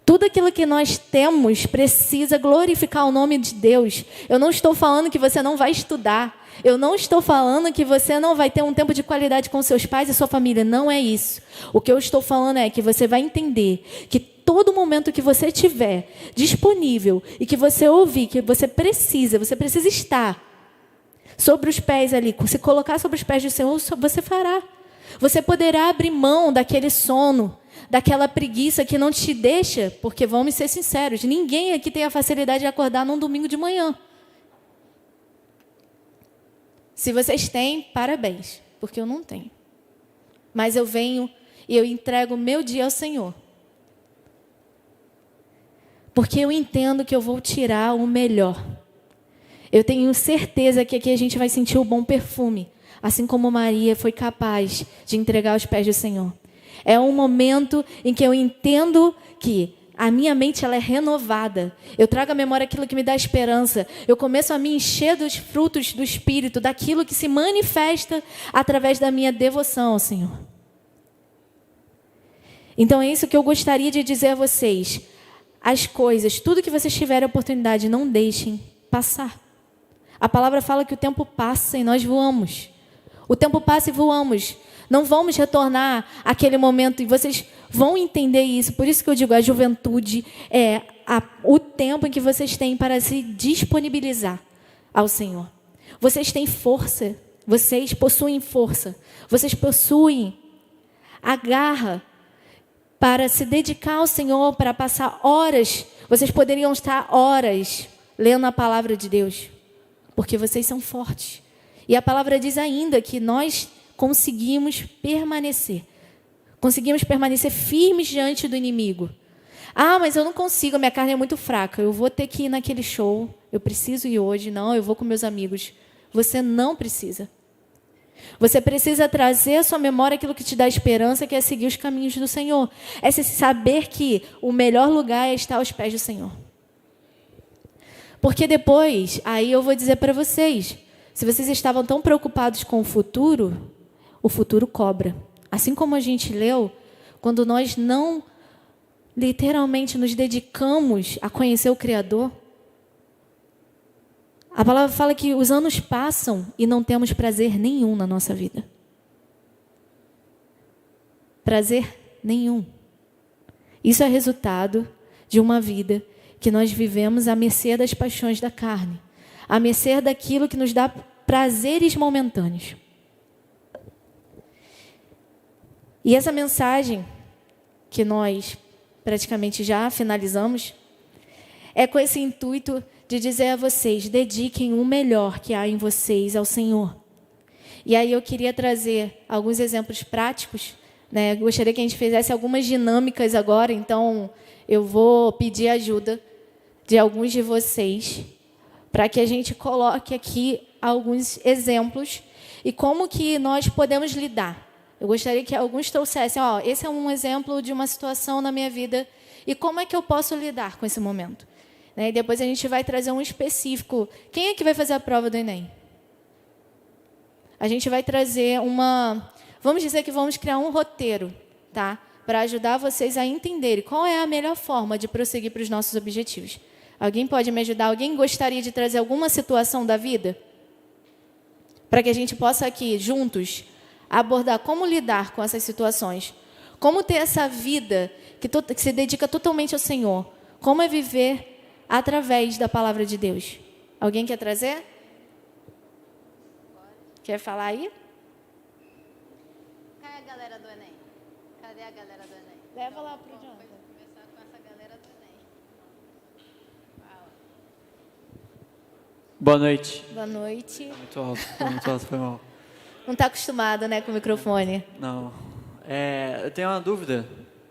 Tudo aquilo que nós temos precisa glorificar o nome de Deus. Eu não estou falando que você não vai estudar. Eu não estou falando que você não vai ter um tempo de qualidade com seus pais e sua família. Não é isso. O que eu estou falando é que você vai entender que todo momento que você tiver disponível e que você ouvir que você precisa estar sobre os pés ali, se colocar sobre os pés do Senhor, você fará. Você poderá abrir mão daquele sono, daquela preguiça que não te deixa, porque vamos ser sinceros, ninguém aqui tem a facilidade de acordar num domingo de manhã. Se vocês têm, parabéns, porque eu não tenho. Mas eu venho e eu entrego o meu dia ao Senhor. Porque eu entendo que eu vou tirar o melhor. Eu tenho certeza que aqui a gente vai sentir o bom perfume, assim como Maria foi capaz de entregar aos pés do Senhor. É um momento em que eu entendo que a minha mente ela é renovada. Eu trago à memória aquilo que me dá esperança. Eu começo a me encher dos frutos do Espírito, daquilo que se manifesta através da minha devoção ao Senhor. Então é isso que eu gostaria de dizer a vocês. As coisas, tudo que vocês tiverem oportunidade, não deixem passar. A palavra fala que o tempo passa e nós voamos. O tempo passa e voamos. Não vamos retornar àquele momento e vocês vão entender isso. Por isso que eu digo, a juventude é o tempo em que vocês têm para se disponibilizar ao Senhor. Vocês têm força, vocês possuem força, vocês possuem a garra para se dedicar ao Senhor, para passar horas. Vocês poderiam estar horas lendo a palavra de Deus, porque vocês são fortes. E a palavra diz ainda que nós conseguimos permanecer firmes diante do inimigo. Ah, mas eu não consigo, minha carne é muito fraca, eu vou ter que ir naquele show, eu preciso ir hoje, não, eu vou com meus amigos. Você não precisa. Você precisa trazer à sua memória aquilo que te dá esperança, que é seguir os caminhos do Senhor. É saber que o melhor lugar é estar aos pés do Senhor. Porque depois, aí eu vou dizer para vocês, se vocês estavam tão preocupados com o futuro cobra. Assim como a gente leu, quando nós não literalmente nos dedicamos a conhecer o Criador, a palavra fala que os anos passam e não temos prazer nenhum na nossa vida. Prazer nenhum. Isso é resultado de uma vida que nós vivemos à mercê das paixões da carne, à mercê daquilo que nos dá prazeres momentâneos. E essa mensagem, que nós praticamente já finalizamos, é com esse intuito de dizer a vocês, dediquem o melhor que há em vocês ao Senhor. E aí eu queria trazer alguns exemplos práticos, né? Gostaria que a gente fizesse algumas dinâmicas agora, então eu vou pedir ajuda de alguns de vocês para que a gente coloque aqui alguns exemplos e como que nós podemos lidar. Eu gostaria que alguns trouxessem, esse é um exemplo de uma situação na minha vida e como é que eu posso lidar com esse momento. E depois a gente vai trazer um específico. Quem é que vai fazer a prova do Enem? A gente vai trazer vamos dizer que vamos criar um roteiro, tá? Para ajudar vocês a entenderem qual é a melhor forma de prosseguir para os nossos objetivos. Alguém pode me ajudar? Alguém gostaria de trazer alguma situação da vida? Para que a gente possa aqui, juntos, abordar como lidar com essas situações. Como ter essa vida que se dedica totalmente ao Senhor. Como é viver através da palavra de Deus. Alguém quer trazer? Quer falar aí? Cadê a galera do Enem? Cadê a galera do Enem? Leva lá para o Jonathan. Vou começar com essa galera do Enem. Fala. Boa noite. Boa noite. Muito alto, foi mal. Não está acostumado, né, com o microfone? Não. Eu tenho uma dúvida,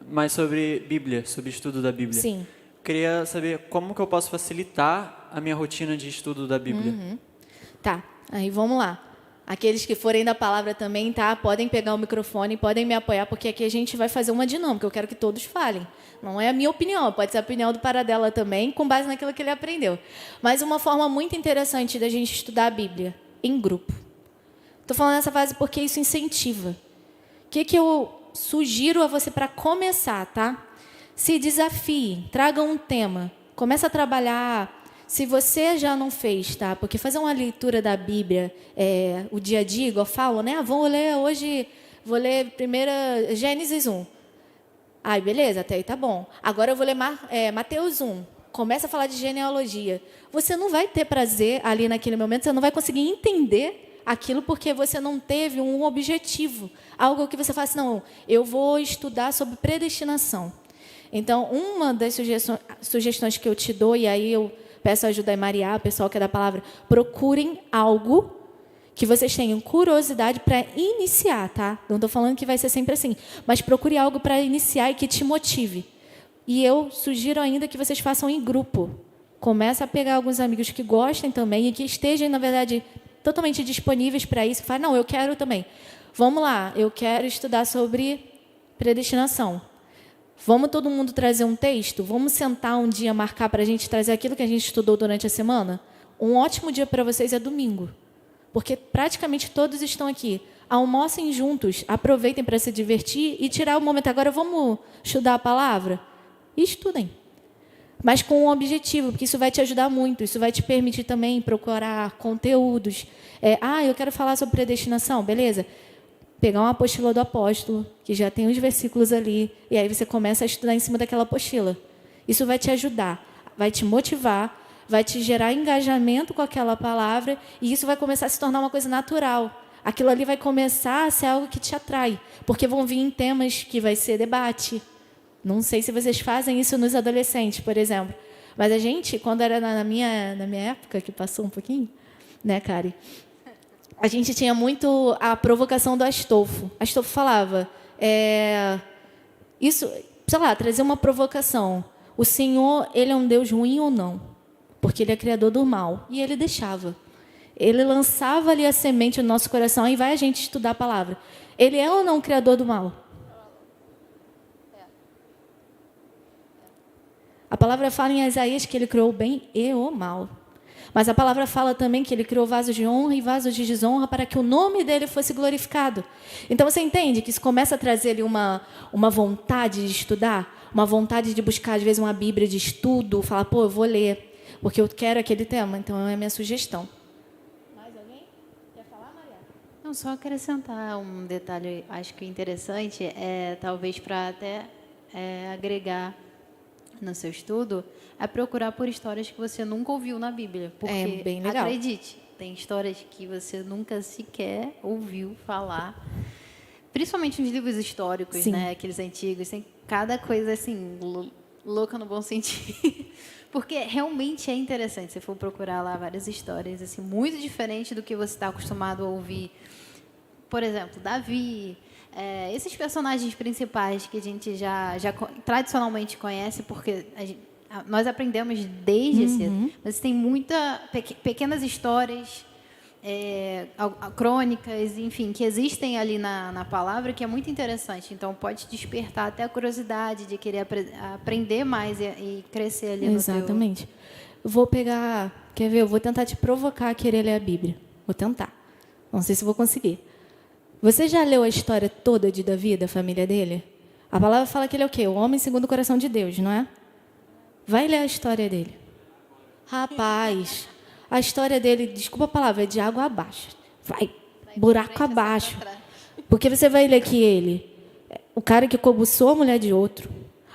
mais sobre Bíblia, sobre estudo da Bíblia. Sim. Queria saber como que eu posso facilitar a minha rotina de estudo da Bíblia. Tá, aí vamos lá. Aqueles que forem da palavra também, tá? Podem pegar o microfone, podem me apoiar, porque aqui a gente vai fazer uma dinâmica. Eu quero que todos falem. Não é a minha opinião, pode ser a opinião do Paradela também, com base naquilo que ele aprendeu. Mas uma forma muito interessante da gente estudar a Bíblia, em grupo. Estou falando nessa fase porque isso incentiva. O que eu sugiro a você para começar, tá? Se desafie, traga um tema, comece a trabalhar. Se você já não fez, tá? Porque fazer uma leitura da Bíblia, o dia a dia, igual eu falo, né? Vou ler hoje, vou ler primeira Gênesis 1. Ai, beleza, até aí tá bom. Agora eu vou ler Mateus 1. Começa a falar de genealogia. Você não vai ter prazer ali naquele momento, você não vai conseguir entender aquilo porque você não teve um objetivo. Algo que você fala assim, não, eu vou estudar sobre predestinação. Então, uma das sugestões que eu te dou, e aí eu peço ajuda a Maria, o pessoal que é da palavra, procurem algo que vocês tenham curiosidade para iniciar, tá? Não estou falando que vai ser sempre assim, mas procure algo para iniciar e que te motive. E eu sugiro ainda que vocês façam em grupo. Comece a pegar alguns amigos que gostem também e que estejam, na verdade, totalmente disponíveis para isso. Fala, não, eu quero também. Vamos lá, eu quero estudar sobre predestinação. Vamos todo mundo trazer um texto? Vamos sentar um dia, marcar para a gente trazer aquilo que a gente estudou durante a semana? Um ótimo dia para vocês é domingo, porque praticamente todos estão aqui. Almocem juntos, aproveitem para se divertir e tirar o momento. Agora vamos estudar a palavra? E estudem. Mas com um objetivo, porque isso vai te ajudar muito. Isso vai te permitir também procurar conteúdos. Eu quero falar sobre predestinação, beleza? Pegar uma apostila do apóstolo, que já tem os versículos ali, e aí você começa a estudar em cima daquela apostila. Isso vai te ajudar, vai te motivar, vai te gerar engajamento com aquela palavra, e isso vai começar a se tornar uma coisa natural. Aquilo ali vai começar a ser algo que te atrai, porque vão vir em temas que vai ser debate. Não sei se vocês fazem isso nos adolescentes, por exemplo. Mas a gente, quando era na minha época, que passou um pouquinho, né, Kari? A gente tinha muito a provocação do Astolfo. Astolfo falava, isso, sei lá, trazer uma provocação. O Senhor, ele é um Deus ruim ou não? Porque ele é criador do mal. E ele deixava. Ele lançava ali a semente no nosso coração e vai a gente estudar a palavra. Ele é ou não o criador do mal? A palavra fala em Isaías que ele criou o bem e o mal. Mas a palavra fala também que ele criou vasos de honra e vasos de desonra para que o nome dele fosse glorificado. Então você entende que isso começa a trazer ali uma vontade de estudar, uma vontade de buscar, às vezes, uma Bíblia de estudo, falar, eu vou ler, porque eu quero aquele tema. Então é a minha sugestão. Mais alguém? Quer falar, Maria? Não, só acrescentar um detalhe, acho que interessante, talvez para até agregar no seu estudo, é procurar por histórias que você nunca ouviu na Bíblia. Porque, bem legal. Acredite, tem histórias que você nunca sequer ouviu falar. Principalmente nos livros históricos, né? Aqueles antigos. Tem cada coisa, assim, louca no bom sentido. Porque realmente é interessante. Se for procurar lá várias histórias, assim, muito diferente do que você está acostumado a ouvir. Por exemplo, Davi... esses personagens principais que a gente já tradicionalmente conhece, porque nós aprendemos desde cedo, mas tem pequenas histórias, crônicas, enfim, que existem ali na palavra, que é muito interessante. Então, pode despertar até a curiosidade de querer aprender mais e crescer ali no teu... Exatamente. Vou pegar... Quer ver? Eu vou tentar te provocar a querer ler a Bíblia. Vou tentar. Não sei se vou conseguir. Você já leu a história toda de Davi, da família dele? A palavra fala que ele é o quê? O homem segundo o coração de Deus, não é? Vai ler a história dele. Rapaz, a história dele, desculpa a palavra, é de água abaixo. Vai, buraco abaixo. Porque você vai ler que ele, o cara que cobiçou a mulher de outro,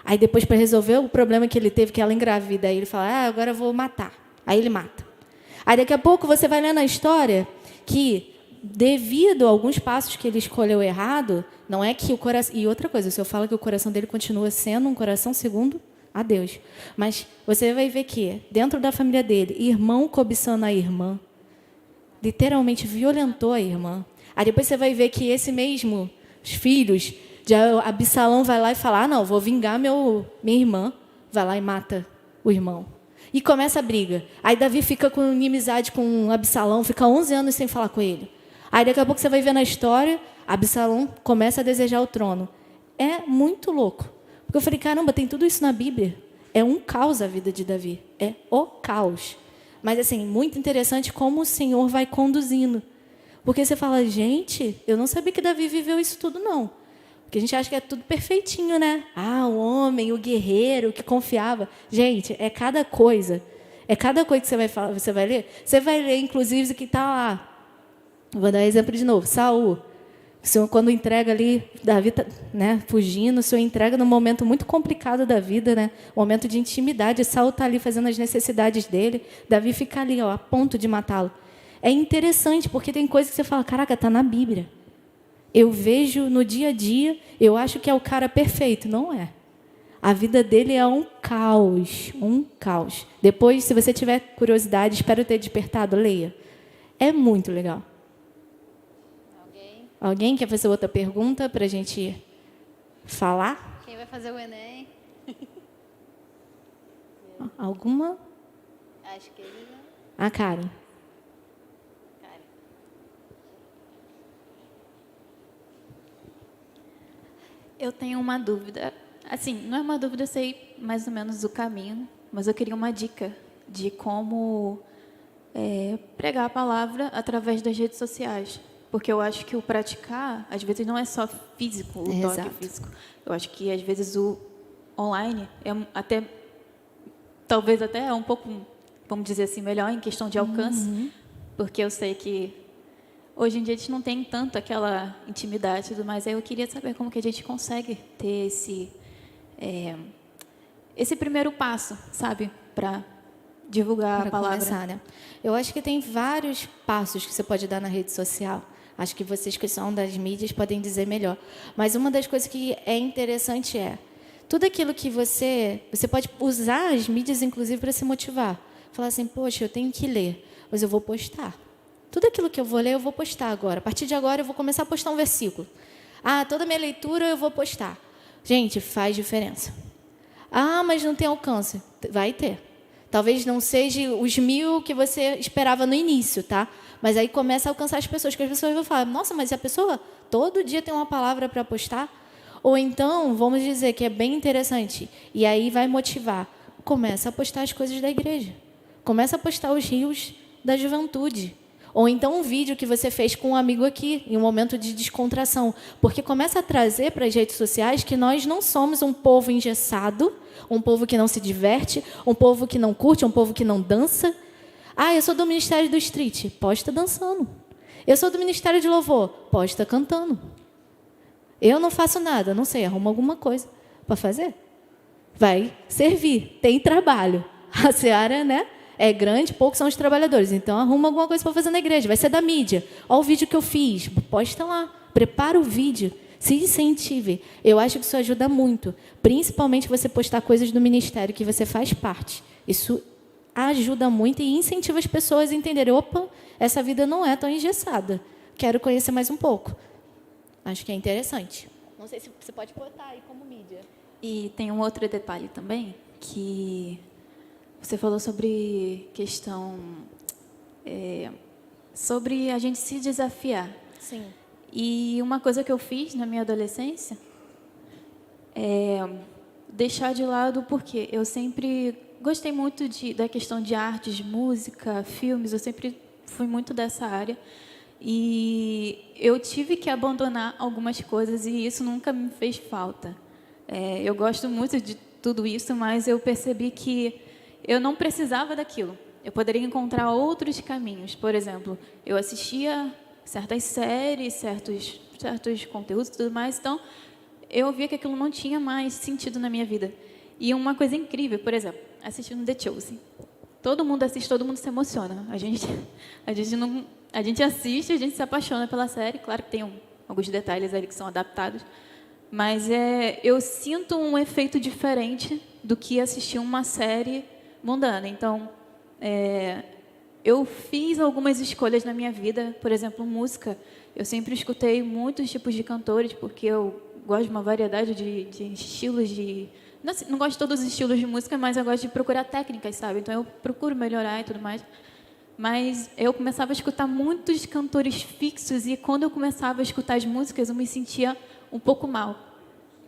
aí depois para resolver o problema que ele teve, que ela engravida, aí ele fala, agora eu vou matar. Aí ele mata. Aí daqui a pouco você vai lendo a história que... devido a alguns passos que ele escolheu errado, não é que o coração... E outra coisa, o senhor fala que o coração dele continua sendo um coração segundo a Deus. Mas você vai ver que, dentro da família dele, irmão cobiçando a irmã, literalmente violentou a irmã. Aí depois você vai ver que esse mesmo, os filhos, de Absalão vai lá e fala, não, vou vingar minha irmã. Vai lá e mata o irmão. E começa a briga. Aí Davi fica com inimizade com Absalão, fica 11 anos sem falar com ele. Aí daqui a pouco você vai ver na história, Absalão começa a desejar o trono. É muito louco. Porque eu falei, caramba, tem tudo isso na Bíblia. É um caos a vida de Davi. É o caos. Mas, assim, muito interessante como o Senhor vai conduzindo. Porque você fala, gente, eu não sabia que Davi viveu isso tudo, não. Porque a gente acha que é tudo perfeitinho, né? O homem, o guerreiro que confiava. Gente, é cada coisa. É cada coisa que você vai falar, você vai ler. Você vai ler, inclusive, que está lá. Vou dar exemplo de novo. Saul. O Senhor, quando entrega ali, Davi está, né, fugindo, o Senhor entrega num momento muito complicado da vida, né? Momento de intimidade. Saul está ali fazendo as necessidades dele. Davi fica ali, a ponto de matá-lo. É interessante, porque tem coisas que você fala, caraca, está na Bíblia. Eu vejo no dia a dia, eu acho que é o cara perfeito. Não é. A vida dele é um caos. Um caos. Depois, se você tiver curiosidade, espero ter despertado, leia. É muito legal. Alguém quer fazer outra pergunta para a gente falar? Quem vai fazer o Enem? Alguma? Acho que ele... A Karen. Eu tenho uma dúvida. Assim, não é uma dúvida, eu sei mais ou menos o caminho, mas eu queria uma dica de como pregar a palavra através das redes sociais. Porque eu acho que o praticar, às vezes, não é só físico, o toque Exato. físico. Eu acho que, às vezes, o online é até, talvez até é um pouco, vamos dizer assim, melhor em questão de alcance. Porque eu sei que hoje em dia a gente não tem tanto aquela intimidade e tudo mais. Aí eu queria saber como que a gente consegue ter esse primeiro passo, sabe? Para divulgar a Para palavra. começar, né? Eu acho que tem vários passos que você pode dar na rede social. Acho que vocês que são das mídias podem dizer melhor. Mas uma das coisas que é interessante tudo aquilo que você pode usar as mídias, inclusive, para se motivar. Falar assim, poxa, eu tenho que ler, mas eu vou postar. Tudo aquilo que eu vou ler, eu vou postar agora. A partir de agora, eu vou começar a postar um versículo. Toda minha leitura eu vou postar. Gente, faz diferença. Mas não tem alcance. Vai ter. Talvez não seja os 1000 que você esperava no início, tá? Mas aí começa a alcançar as pessoas, que as pessoas vão falar, nossa, mas a pessoa todo dia tem uma palavra para postar? Ou então, vamos dizer que é bem interessante, e aí vai motivar. Começa a postar as coisas da igreja. Começa a postar os rios da juventude. Ou então um vídeo que você fez com um amigo aqui, em um momento de descontração. Porque começa a trazer para as redes sociais que nós não somos um povo engessado, um povo que não se diverte, um povo que não curte, um povo que não dança. Eu sou do Ministério do Street, posta dançando. Eu sou do Ministério de Louvor, posta cantando. Eu não faço nada, não sei, arruma alguma coisa para fazer. Vai servir, tem trabalho. A seara, né? É grande, poucos são os trabalhadores. Então, arruma alguma coisa para fazer na igreja. Vai ser da mídia. Olha o vídeo que eu fiz. Posta lá. Prepara o vídeo. Se incentive. Eu acho que isso ajuda muito. Principalmente você postar coisas do ministério que você faz parte. Isso ajuda muito e incentiva as pessoas a entenderem. Opa, essa vida não é tão engessada. Quero conhecer mais um pouco. Acho que é interessante. Não sei se você pode botar aí como mídia. E tem um outro detalhe também, que você falou sobre questão, sobre a gente se desafiar. Sim. E uma coisa que eu fiz na minha adolescência é deixar de lado, porque eu sempre gostei muito da questão de artes, de música, filmes, eu sempre fui muito dessa área. E eu tive que abandonar algumas coisas e isso nunca me fez falta. Eu gosto muito de tudo isso, mas eu percebi que eu não precisava daquilo. Eu poderia encontrar outros caminhos. Por exemplo, eu assistia certas séries, certos conteúdos e tudo mais, então eu via que aquilo não tinha mais sentido na minha vida. E uma coisa incrível, por exemplo, assistindo The Chosen. Todo mundo assiste, todo mundo se emociona. A gente assiste, a gente se apaixona pela série. Claro que tem alguns detalhes ali que são adaptados, mas eu sinto um efeito diferente do que assistir uma série mundana. Então, eu fiz algumas escolhas na minha vida. Por exemplo, música. Eu sempre escutei muitos tipos de cantores, porque eu gosto de uma variedade de estilos de... Não gosto de todos os estilos de música, mas eu gosto de procurar técnicas, sabe? Então, eu procuro melhorar e tudo mais. Mas eu começava a escutar muitos cantores fixos e quando eu começava a escutar as músicas, eu me sentia um pouco mal.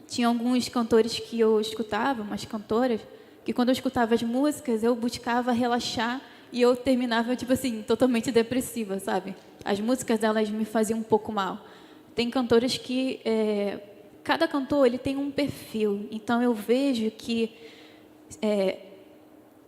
Tinha alguns cantores que eu escutava, umas cantoras, que quando eu escutava as músicas, eu buscava relaxar e eu terminava, tipo assim, totalmente depressiva, sabe? As músicas delas me faziam um pouco mal. Tem cantores que... cada cantor, ele tem um perfil. Então, eu vejo que...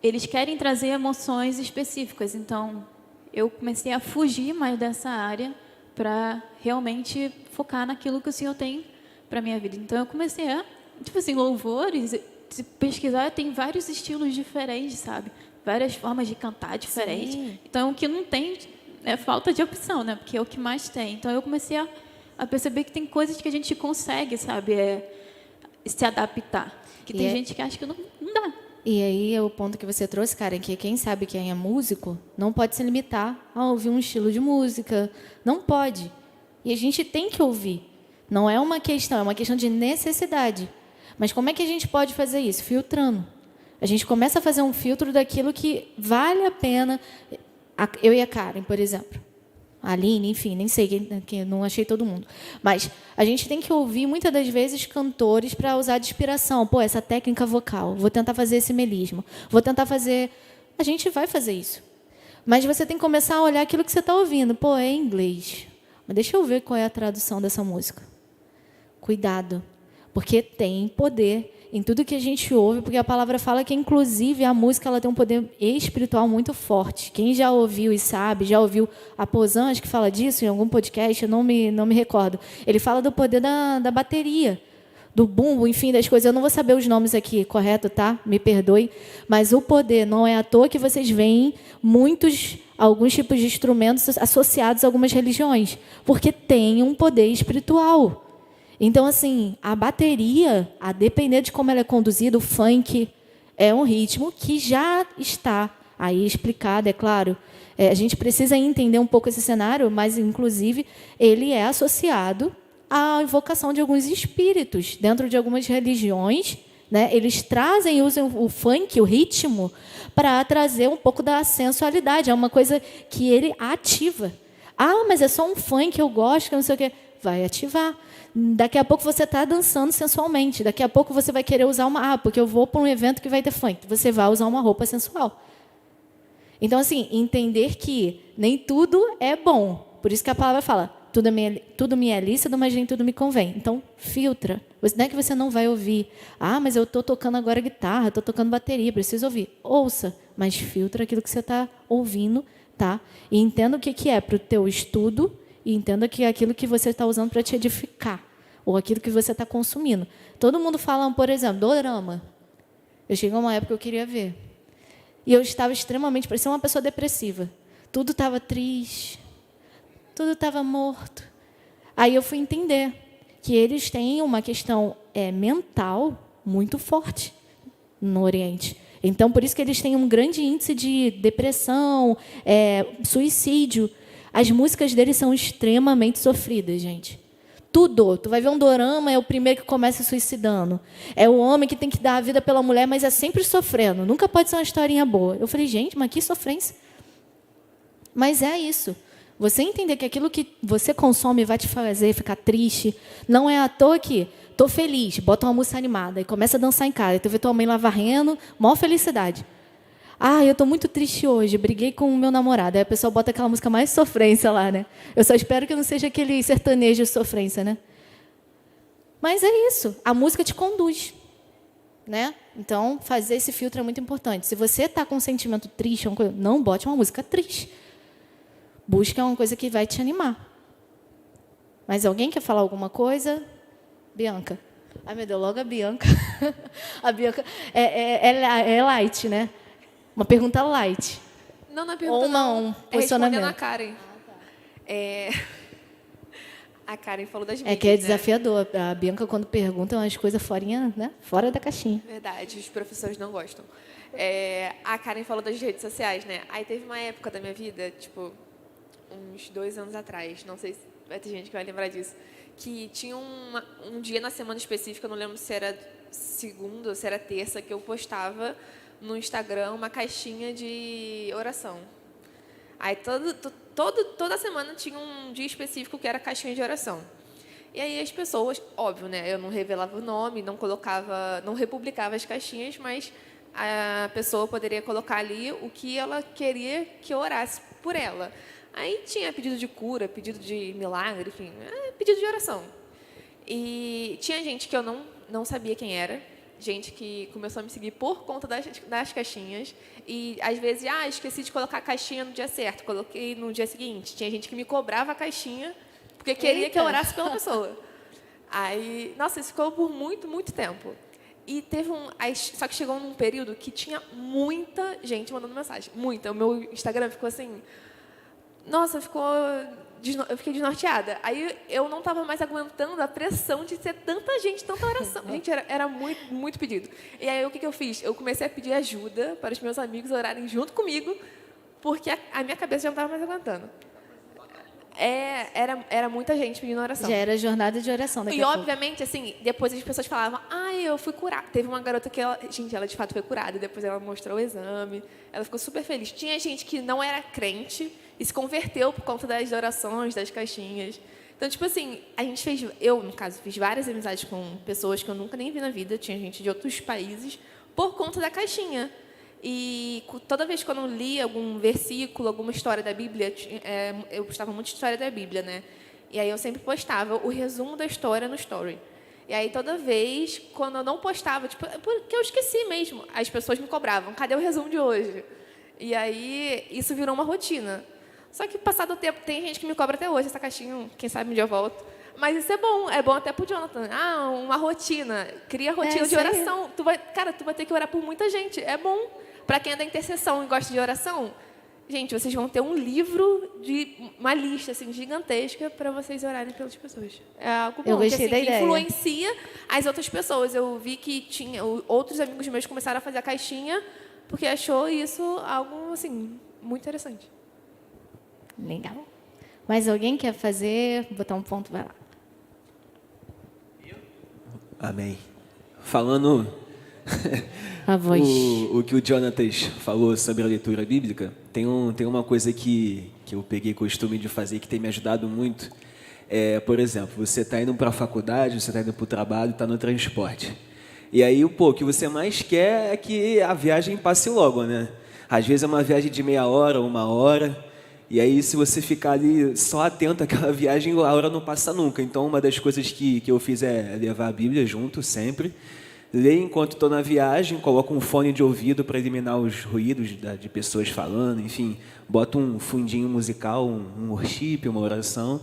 eles querem trazer emoções específicas. Então, eu comecei a fugir mais dessa área para realmente focar naquilo que o Senhor tem para a minha vida. Então, eu comecei a, tipo assim, louvores, se pesquisar, tem vários estilos diferentes, sabe? Várias formas de cantar diferentes. Sim. Então, o que não tem é falta de opção, né? Porque é o que mais tem. Então, eu comecei a perceber que tem coisas que a gente consegue, sabe? Se adaptar. Que tem gente que acha que não dá. E aí é o ponto que você trouxe, Karen, que quem sabe quem é músico não pode se limitar a ouvir um estilo de música. Não pode. E a gente tem que ouvir. Não é uma questão, é uma questão de necessidade. Mas como é que a gente pode fazer isso? Filtrando. A gente começa a fazer um filtro daquilo que vale a pena. Eu e a Karen, por exemplo. a Aline, enfim, nem sei, não achei todo mundo. Mas a gente tem que ouvir, muitas das vezes, cantores para usar de inspiração. Pô, essa técnica vocal, vou tentar fazer esse melisma, vou tentar fazer... A gente vai fazer isso. Mas você tem que começar a olhar aquilo que você está ouvindo. Pô, é em inglês. Mas deixa eu ver qual é a tradução dessa música. Cuidado, porque tem poder em tudo que a gente ouve, porque a palavra fala que, inclusive, a música ela tem um poder espiritual muito forte. Quem já ouviu e sabe, já ouviu a Pozan, acho que fala disso em algum podcast, eu não me recordo. Ele fala do poder da bateria, do bumbo, enfim, das coisas. Eu não vou saber os nomes aqui, correto, tá? Me perdoe. Mas o poder, não é à toa que vocês veem alguns tipos de instrumentos associados a algumas religiões, porque tem um poder espiritual. Então, assim, a bateria, a depender de como ela é conduzida, o funk é um ritmo que já está aí explicado, é claro. A gente precisa entender um pouco esse cenário, mas, inclusive, ele é associado à invocação de alguns espíritos. Dentro de algumas religiões, né, eles trazem e usam o funk, o ritmo, para trazer um pouco da sensualidade. É uma coisa que ele ativa. Ah, mas é só um funk, eu gosto, que não sei o quê. Vai ativar. Daqui a pouco você está dançando sensualmente. Daqui a pouco você vai querer usar porque eu vou para um evento que vai ter funk. Você vai usar uma roupa sensual. Então, assim, entender que nem tudo é bom. Por isso que a palavra fala, tudo me é lícito, mas nem tudo me convém. Então, filtra. Não é que você não vai ouvir. Ah, mas eu estou tocando agora guitarra, estou tocando bateria, preciso ouvir. Ouça, mas filtra aquilo que você está ouvindo, tá? E entenda o que é para o teu estudo, e entenda que é aquilo que você está usando para te edificar, ou aquilo que você está consumindo. Todo mundo fala, por exemplo, dorama. Eu cheguei a uma época que eu queria ver. E eu estava extremamente... parecia uma pessoa depressiva. Tudo estava triste, tudo estava morto. Aí eu fui entender que eles têm uma questão mental muito forte no Oriente. Então, por isso que eles têm um grande índice de depressão, suicídio. As músicas deles são extremamente sofridas, gente. Tudo. Tu vai ver um dorama, é o primeiro que começa suicidando. É o homem que tem que dar a vida pela mulher, mas é sempre sofrendo. Nunca pode ser uma historinha boa. Eu falei, gente, mas que sofrência. Mas é isso. Você entender que aquilo que você consome vai te fazer ficar triste. Não é à toa que estou feliz, bota uma música animada e começa a dançar em casa. Tu vê tua mãe lá varrendo, maior felicidade. Ah, eu estou muito triste hoje, briguei com o meu namorado. Aí a pessoa bota aquela música mais sofrência lá, né? Eu só espero que não seja aquele sertanejo de sofrência, né? Mas é isso, a música te conduz, né? Então, fazer esse filtro é muito importante. Se você está com um sentimento triste, não bote uma música triste. Busque uma coisa que vai te animar. Mas alguém quer falar alguma coisa? Bianca. Ai, meu Deus, logo a Bianca. A Bianca é light, né? Uma pergunta light. Não, não é pergunta, ou não. É posicionamento. Respondendo a Karen. A Karen falou das mídias, que é desafiador. Né? A Bianca, quando pergunta, umas coisas fora da caixinha. Verdade, os professores não gostam. A Karen falou das redes sociais, né? Aí teve uma época da minha vida, tipo, uns 2 anos atrás, não sei se vai ter gente que vai lembrar disso, que tinha um dia na semana específica, não lembro se era segunda ou se era terça, que eu postava no Instagram uma caixinha de oração. Aí toda semana tinha um dia específico que era caixinha de oração. E aí as pessoas, óbvio, né? Eu não revelava o nome, não republicava as caixinhas, mas a pessoa poderia colocar ali o que ela queria que eu orasse por ela. Aí tinha pedido de cura, pedido de milagre, enfim, pedido de oração. E tinha gente que eu não sabia quem era, gente que começou a me seguir por conta das caixinhas. E, às vezes, esqueci de colocar a caixinha no dia certo, coloquei no dia seguinte. Tinha gente que me cobrava a caixinha porque queria que eu orasse pela pessoa. Aí, nossa, isso ficou por muito, muito tempo. E só que chegou num período que tinha muita gente mandando mensagem. Muita. O meu Instagram ficou assim... Nossa, eu fiquei desnorteada. Aí eu não estava mais aguentando a pressão de ser tanta gente, tanta oração. Gente, era muito, muito pedido. E aí o que eu fiz? Eu comecei a pedir ajuda para os meus amigos orarem junto comigo, porque a minha cabeça já não estava mais aguentando. era muita gente pedindo oração. Já era jornada de oração daqui E a pouco. obviamente, assim, depois as pessoas falavam, eu fui curada. Teve uma garota que ela de fato foi curada. Depois ela mostrou o exame. Ela ficou super feliz. Tinha gente que não era crente e se converteu por conta das orações, das caixinhas. Então, tipo assim, eu, no caso, fiz várias amizades com pessoas que eu nunca nem vi na vida. Tinha gente de outros países por conta da caixinha. E toda vez que eu lia algum versículo, alguma história da Bíblia, eu postava muito história da Bíblia, né? E aí eu sempre postava o resumo da história no story. E aí toda vez, quando eu não postava, tipo, porque eu esqueci mesmo, as pessoas me cobravam, cadê o resumo de hoje? E aí isso virou uma rotina. Só que passado o tempo, tem gente que me cobra até hoje, essa caixinha, quem sabe um dia eu volto. Mas isso é bom até pro Jonathan. Uma rotina, cria rotina de oração. Tu vai ter que orar por muita gente, é bom. Para quem é da intercessão e gosta de oração, gente, vocês vão ter um livro uma lista assim gigantesca para vocês orarem pelas pessoas. É algo bom, eu gostei da ideia. Influencia as outras pessoas. Eu vi que outros amigos meus começaram a fazer a caixinha porque achou isso algo assim muito interessante. Legal. Mais alguém quer fazer? Botar um ponto, vai lá. Amém. Falando A voz. o que o Jonatas falou sobre a leitura bíblica, tem uma coisa que eu peguei costume de fazer que tem me ajudado muito. Por exemplo, você está indo para a faculdade, você está indo para o trabalho, está no transporte. E aí, o que você mais quer é que a viagem passe logo, né? Às vezes é uma viagem de meia hora, 1 hora. E aí, se você ficar ali só atento àquela viagem, a hora não passa nunca. Então, uma das coisas que eu fiz é levar a Bíblia junto sempre. Leio enquanto estou na viagem, coloco um fone de ouvido para eliminar os ruídos de pessoas falando, enfim, boto um fundinho musical, um worship, uma oração,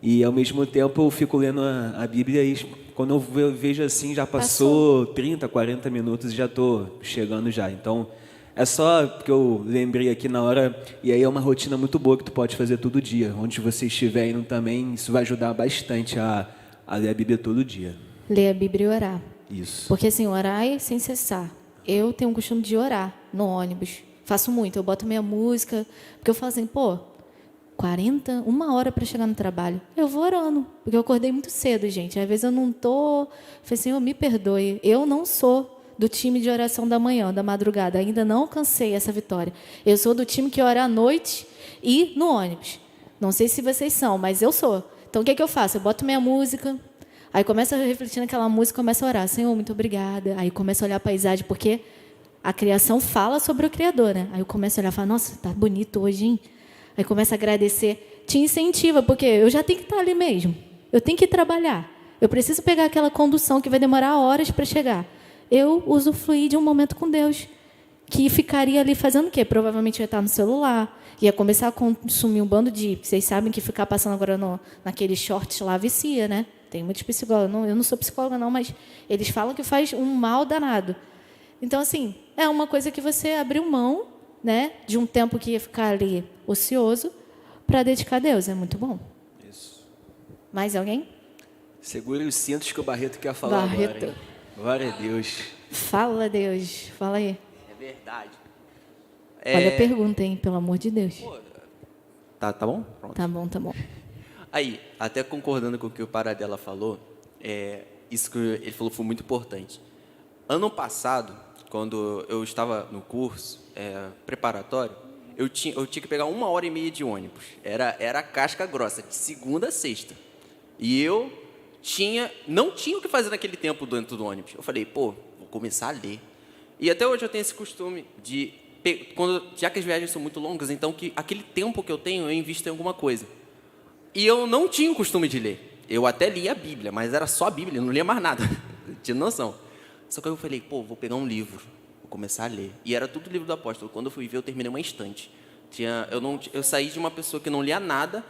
e ao mesmo tempo eu fico lendo a Bíblia e quando eu vejo assim, já passou 30, 40 minutos e já estou chegando já. Então, é só porque eu lembrei aqui na hora, e aí é uma rotina muito boa que tu pode fazer todo dia. Onde você estiver indo também, isso vai ajudar bastante a ler a Bíblia todo dia. Ler a Bíblia e orar. Isso. Porque assim, orar é sem cessar. Eu tenho o costume de orar no ônibus. Faço muito. Eu boto minha música. Porque eu falo assim, 1 hora para chegar no trabalho. Eu vou orando. Porque eu acordei muito cedo, gente. Às vezes eu não tô... Falei, Senhor, me perdoe. Eu não sou do time de oração da manhã, da madrugada. Ainda não alcancei essa vitória. Eu sou do time que ora à noite e no ônibus. Não sei se vocês são, mas eu sou. Então, o que eu faço? Eu boto minha música... Aí começa a refletir naquela música, começa a orar. Senhor, muito obrigada. Aí começa a olhar a paisagem, porque a criação fala sobre o Criador, né? Aí eu começo a olhar e falo, nossa, tá bonito hoje, hein? Aí começa a agradecer. Te incentiva, porque eu já tenho que estar ali mesmo. Eu tenho que trabalhar. Eu preciso pegar aquela condução que vai demorar horas para chegar. Eu usufruí de um momento com Deus, que ficaria ali fazendo o quê? Provavelmente ia estar no celular, ia começar a consumir um bando de... Vocês sabem que ficar passando agora naqueles shorts lá vicia, né? Tem muitos psicólogos, eu não sou psicóloga não, mas eles falam que faz um mal danado. Então, assim, é uma coisa que você abriu mão, né, de um tempo que ia ficar ali ocioso para dedicar a Deus. É muito bom. Isso. Mais alguém? Segure os cintos que o Barreto quer falar Barreto. agora. Hein? Glória a Deus. Fala, Deus. Fala aí. É verdade. Olha a pergunta, hein, pelo amor de Deus. Tá bom? Pronto. Tá bom, tá bom. Aí, até concordando com o que o Paradela falou, isso que ele falou foi muito importante. Ano passado, quando eu estava no curso preparatório, eu tinha que pegar 1h30 de ônibus. Era casca grossa, de segunda a sexta. E eu não tinha o que fazer naquele tempo dentro do ônibus. Eu falei, vou começar a ler. E até hoje eu tenho esse costume de, já que as viagens são muito longas, então aquele tempo que eu tenho, eu invisto em alguma coisa. E eu não tinha o costume de ler. Eu até lia a Bíblia, mas era só a Bíblia, eu não lia mais nada. Tinha noção. Só que eu falei, vou pegar um livro, vou começar a ler. E era tudo livro do apóstolo. Quando eu fui ver, eu terminei uma estante. Eu saí de uma pessoa que não lia nada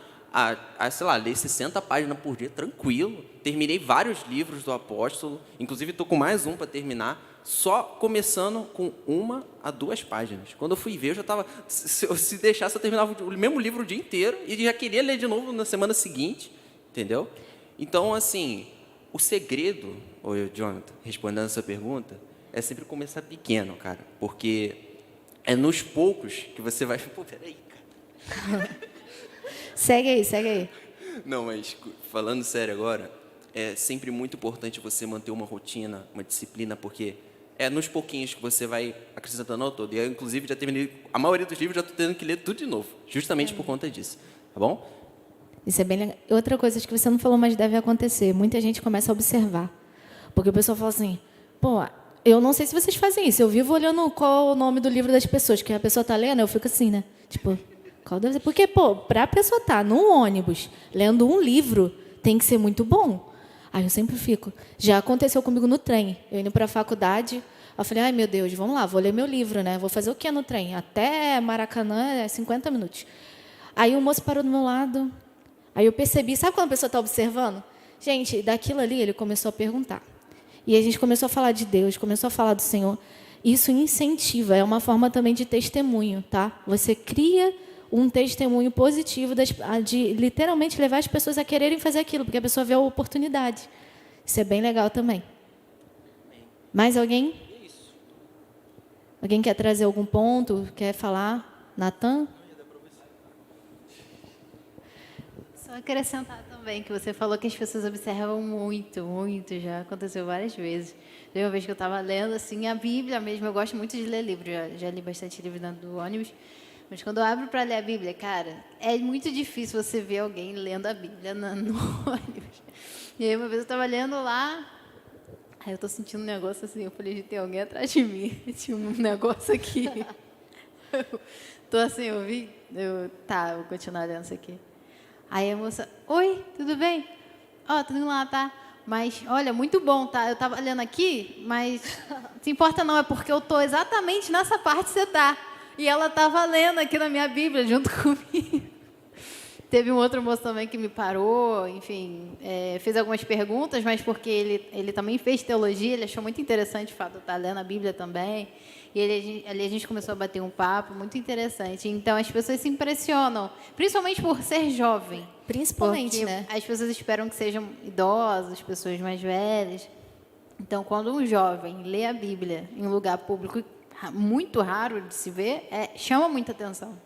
sei lá, ler 60 páginas por dia, tranquilo. Terminei vários livros do apóstolo, inclusive estou com mais um para terminar, só começando com 1 a 2 páginas. Quando eu fui ver, eu já estava... Se deixasse, eu terminava o mesmo livro o dia inteiro e já queria ler de novo na semana seguinte, entendeu? Então, assim, o segredo, Jonathan, respondendo essa pergunta, é sempre começar pequeno, cara, porque é nos poucos que você vai... peraí, cara. Segue aí, segue aí. Não, mas falando sério agora, é sempre muito importante você manter uma rotina, uma disciplina, porque é nos pouquinhos que você vai acrescentando ao todo. E eu, inclusive, já terminei a maioria dos livros, já estou tendo que ler tudo de novo, justamente por conta disso. Tá bom? Isso é bem legal. Outra coisa que você não falou, mas deve acontecer. Muita gente começa a observar. Porque o pessoal fala assim, pô, eu não sei se vocês fazem isso. Eu vivo olhando qual o nome do livro das pessoas, que a pessoa está lendo, eu fico assim, né? Tipo, qual deve ser? Porque, pô, para a pessoa estar num ônibus lendo um livro, tem que ser muito bom. Aí eu sempre fico. Já aconteceu comigo no trem. Eu indo para a faculdade, eu falei, ai, meu Deus, vamos lá, vou ler meu livro, né? Vou fazer o quê no trem? Até Maracanã é 50 minutos. Aí o moço parou do meu lado. Aí eu percebi, sabe quando a pessoa está observando? Gente, daquilo ali ele começou a perguntar. E a gente começou a falar de Deus, começou a falar do Senhor. Isso incentiva, é uma forma também de testemunho, tá? Você cria um testemunho positivo de literalmente levar as pessoas a quererem fazer aquilo, porque a pessoa vê a oportunidade. Isso é bem legal também. Mais alguém? Alguém quer trazer algum ponto? Quer falar? Natan? Só acrescentar também que você falou que as pessoas observam muito, muito, já aconteceu várias vezes. Teve uma vez que eu estava lendo assim, a Bíblia mesmo, eu gosto muito de ler livro, já li bastante livro dentro do ônibus, mas quando eu abro para ler a Bíblia, cara, é muito difícil você ver alguém lendo a Bíblia no ônibus. E aí uma vez eu estava lendo lá, aí eu estou sentindo um negócio assim, eu falei, tem alguém atrás de mim, tinha um negócio aqui. Tô assim, tá, vou continuar lendo isso aqui. Aí a moça, oi, tudo bem? Ó, tudo indo lá, tá? Mas, olha, muito bom, tá? Eu tava lendo aqui, mas não se importa não, é porque eu tô exatamente nessa parte que você tá. E ela tava lendo aqui na minha Bíblia, junto comigo. Teve um outro moço também que me parou, enfim, fez algumas perguntas, mas porque ele também fez teologia, ele achou muito interessante o fato de eu estar lendo a Bíblia também. E ali a gente começou a bater um papo muito interessante. Então, as pessoas se impressionam, principalmente por ser jovem. Principalmente, né? As pessoas esperam que sejam idosos, pessoas mais velhas. Então, quando um jovem lê a Bíblia em um lugar público muito raro de se ver, chama muita atenção.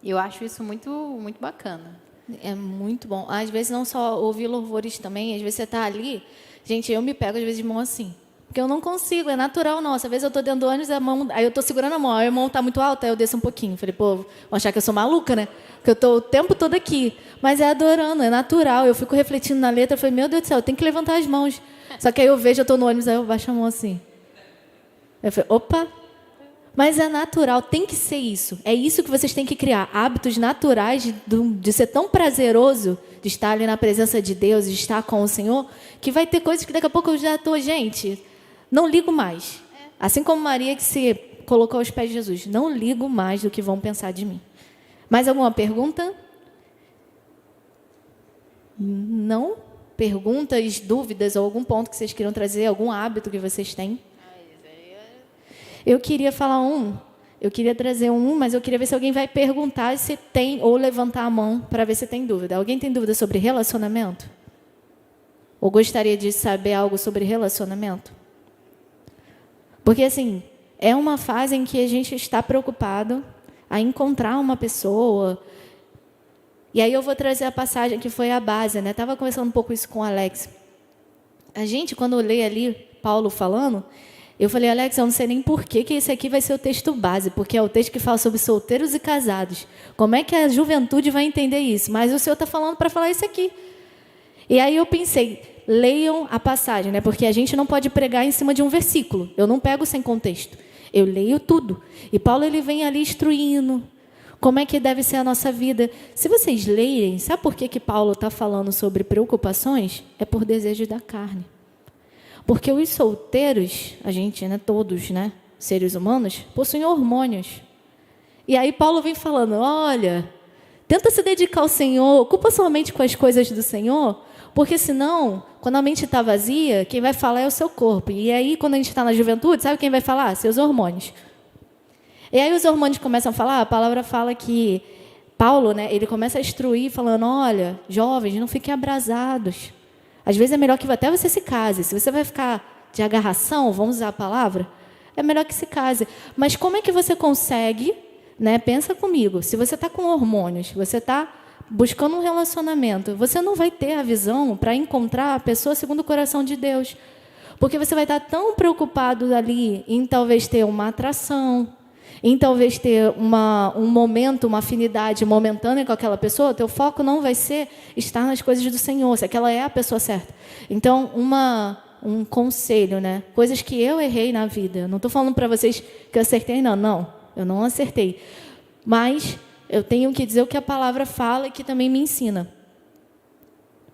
Eu acho isso muito, muito bacana. É muito bom. Às vezes, não só ouvir louvores também, às vezes você está ali... Gente, eu me pego, às vezes, de mão assim. Porque eu não consigo, é natural nossa. Às vezes eu estou dentro do ônibus, aí eu estou segurando a mão, aí a mão está muito alta, aí eu desço um pouquinho. Falei, pô, vão achar que eu sou maluca, né? Porque eu estou o tempo todo aqui. Mas é adorando, é natural. Eu fico refletindo na letra, eu falei, meu Deus do céu, eu tenho que levantar as mãos. Só que aí eu vejo, eu estou no ônibus, aí eu baixo a mão assim. Eu falei, opa! Mas é natural, tem que ser isso. É isso que vocês têm que criar. Hábitos naturais de ser tão prazeroso, de estar ali na presença de Deus, de estar com o Senhor, que vai ter coisas que daqui a pouco eu já estou, gente, não ligo mais. Assim como Maria que se colocou aos pés de Jesus. Não ligo mais do que vão pensar de mim. Mais alguma pergunta? Não? Perguntas, dúvidas ou algum ponto que vocês queiram trazer, algum hábito que vocês têm? Eu queria trazer mas eu queria ver se alguém vai perguntar se tem, ou levantar a mão para ver se tem dúvida. Alguém tem dúvida sobre relacionamento? Ou gostaria de saber algo sobre relacionamento? Porque, assim, é uma fase em que a gente está preocupado a encontrar uma pessoa. E aí eu vou trazer a passagem que foi a base, né? Estava conversando um pouco isso com o Alex. A gente, quando eu leio ali Paulo falando... Eu falei, Alex, eu não sei nem por que esse aqui vai ser o texto base, porque é o texto que fala sobre solteiros e casados. Como é que a juventude vai entender isso? Mas o Senhor está falando para falar isso aqui. E aí eu pensei, leiam a passagem, né? Porque a gente não pode pregar em cima de um versículo. Eu não pego sem contexto. Eu leio tudo. E Paulo ele vem ali instruindo como é que deve ser a nossa vida. Se vocês lerem, sabe por que Paulo está falando sobre preocupações? É por desejo da carne. Porque os solteiros, a gente, né, todos, né, seres humanos, possuem hormônios. E aí Paulo vem falando, olha, tenta se dedicar ao Senhor, ocupa sua mente com as coisas do Senhor, porque senão, quando a mente está vazia, quem vai falar é o seu corpo. E aí, quando a gente está na juventude, sabe quem vai falar? Seus hormônios. E aí os hormônios começam a falar, a palavra fala que Paulo, né, ele começa a instruir, falando, olha, jovens, não fiquem abrasados. Às vezes é melhor que até você se case. Se você vai ficar de agarração, vamos usar a palavra, é melhor que se case. Mas como é que você consegue, né? Pensa comigo, se você está com hormônios, você está buscando um relacionamento, você não vai ter a visão para encontrar a pessoa segundo o coração de Deus. Porque você vai estar tão preocupado ali em talvez ter uma atração, em talvez ter um momento, uma afinidade momentânea com aquela pessoa, teu foco não vai ser estar nas coisas do Senhor, se aquela é a pessoa certa. Então, um conselho, né? Coisas que eu errei na vida. Não estou falando para vocês que eu acertei, não, eu não acertei. Mas eu tenho que dizer o que a palavra fala e que também me ensina.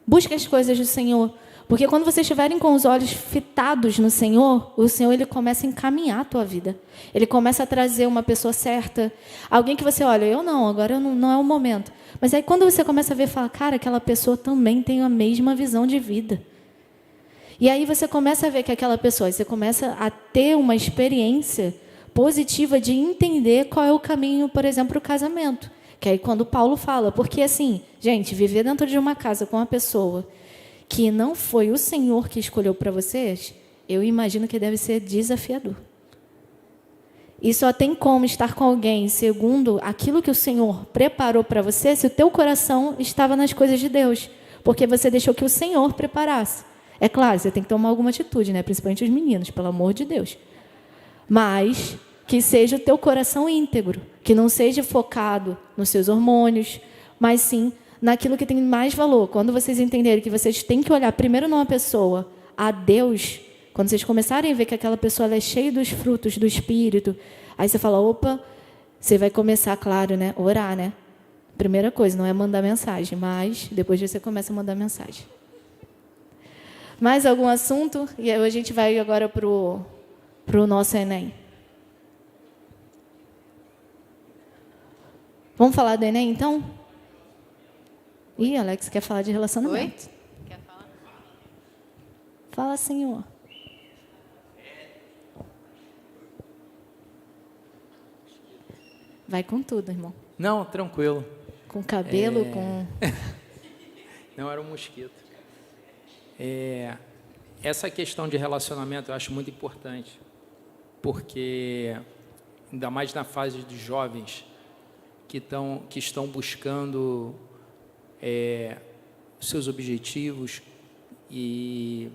Busque as coisas do Senhor. Porque quando vocês estiverem com os olhos fitados no Senhor, o Senhor ele começa a encaminhar a tua vida. Ele começa a trazer uma pessoa certa. Alguém que você olha, agora não é o momento. Mas aí quando você começa a ver, fala, cara, aquela pessoa também tem a mesma visão de vida. E aí você começa a ver que aquela pessoa, você começa a ter uma experiência positiva de entender qual é o caminho, por exemplo, para o casamento. Que aí quando Paulo fala, porque assim, gente, viver dentro de uma casa com uma pessoa que não foi o Senhor que escolheu para vocês, eu imagino que deve ser desafiador. E só tem como estar com alguém segundo aquilo que o Senhor preparou para você se o teu coração estava nas coisas de Deus. Porque você deixou que o Senhor preparasse. É claro, você tem que tomar alguma atitude, né? Principalmente os meninos, pelo amor de Deus. Mas que seja o teu coração íntegro, que não seja focado nos seus hormônios, mas sim naquilo que tem mais valor. Quando vocês entenderem que vocês têm que olhar primeiro numa pessoa, a Deus, quando vocês começarem a ver que aquela pessoa ela é cheia dos frutos do Espírito, aí você fala, opa, você vai começar, claro, né? Orar, né? Primeira coisa, não é mandar mensagem, mas depois você começa a mandar mensagem. Mais algum assunto? E aí a gente vai agora para o nosso Enem. Vamos falar do Enem, então? Ih, Alex quer falar de relacionamento. Oi? Quer falar? Fala, Senhor. Vai com tudo, irmão. Não, tranquilo. Com cabelo, com... Não, era um mosquito. Essa questão de relacionamento eu acho muito importante, porque, ainda mais na fase de jovens que estão buscando seus objetivos, e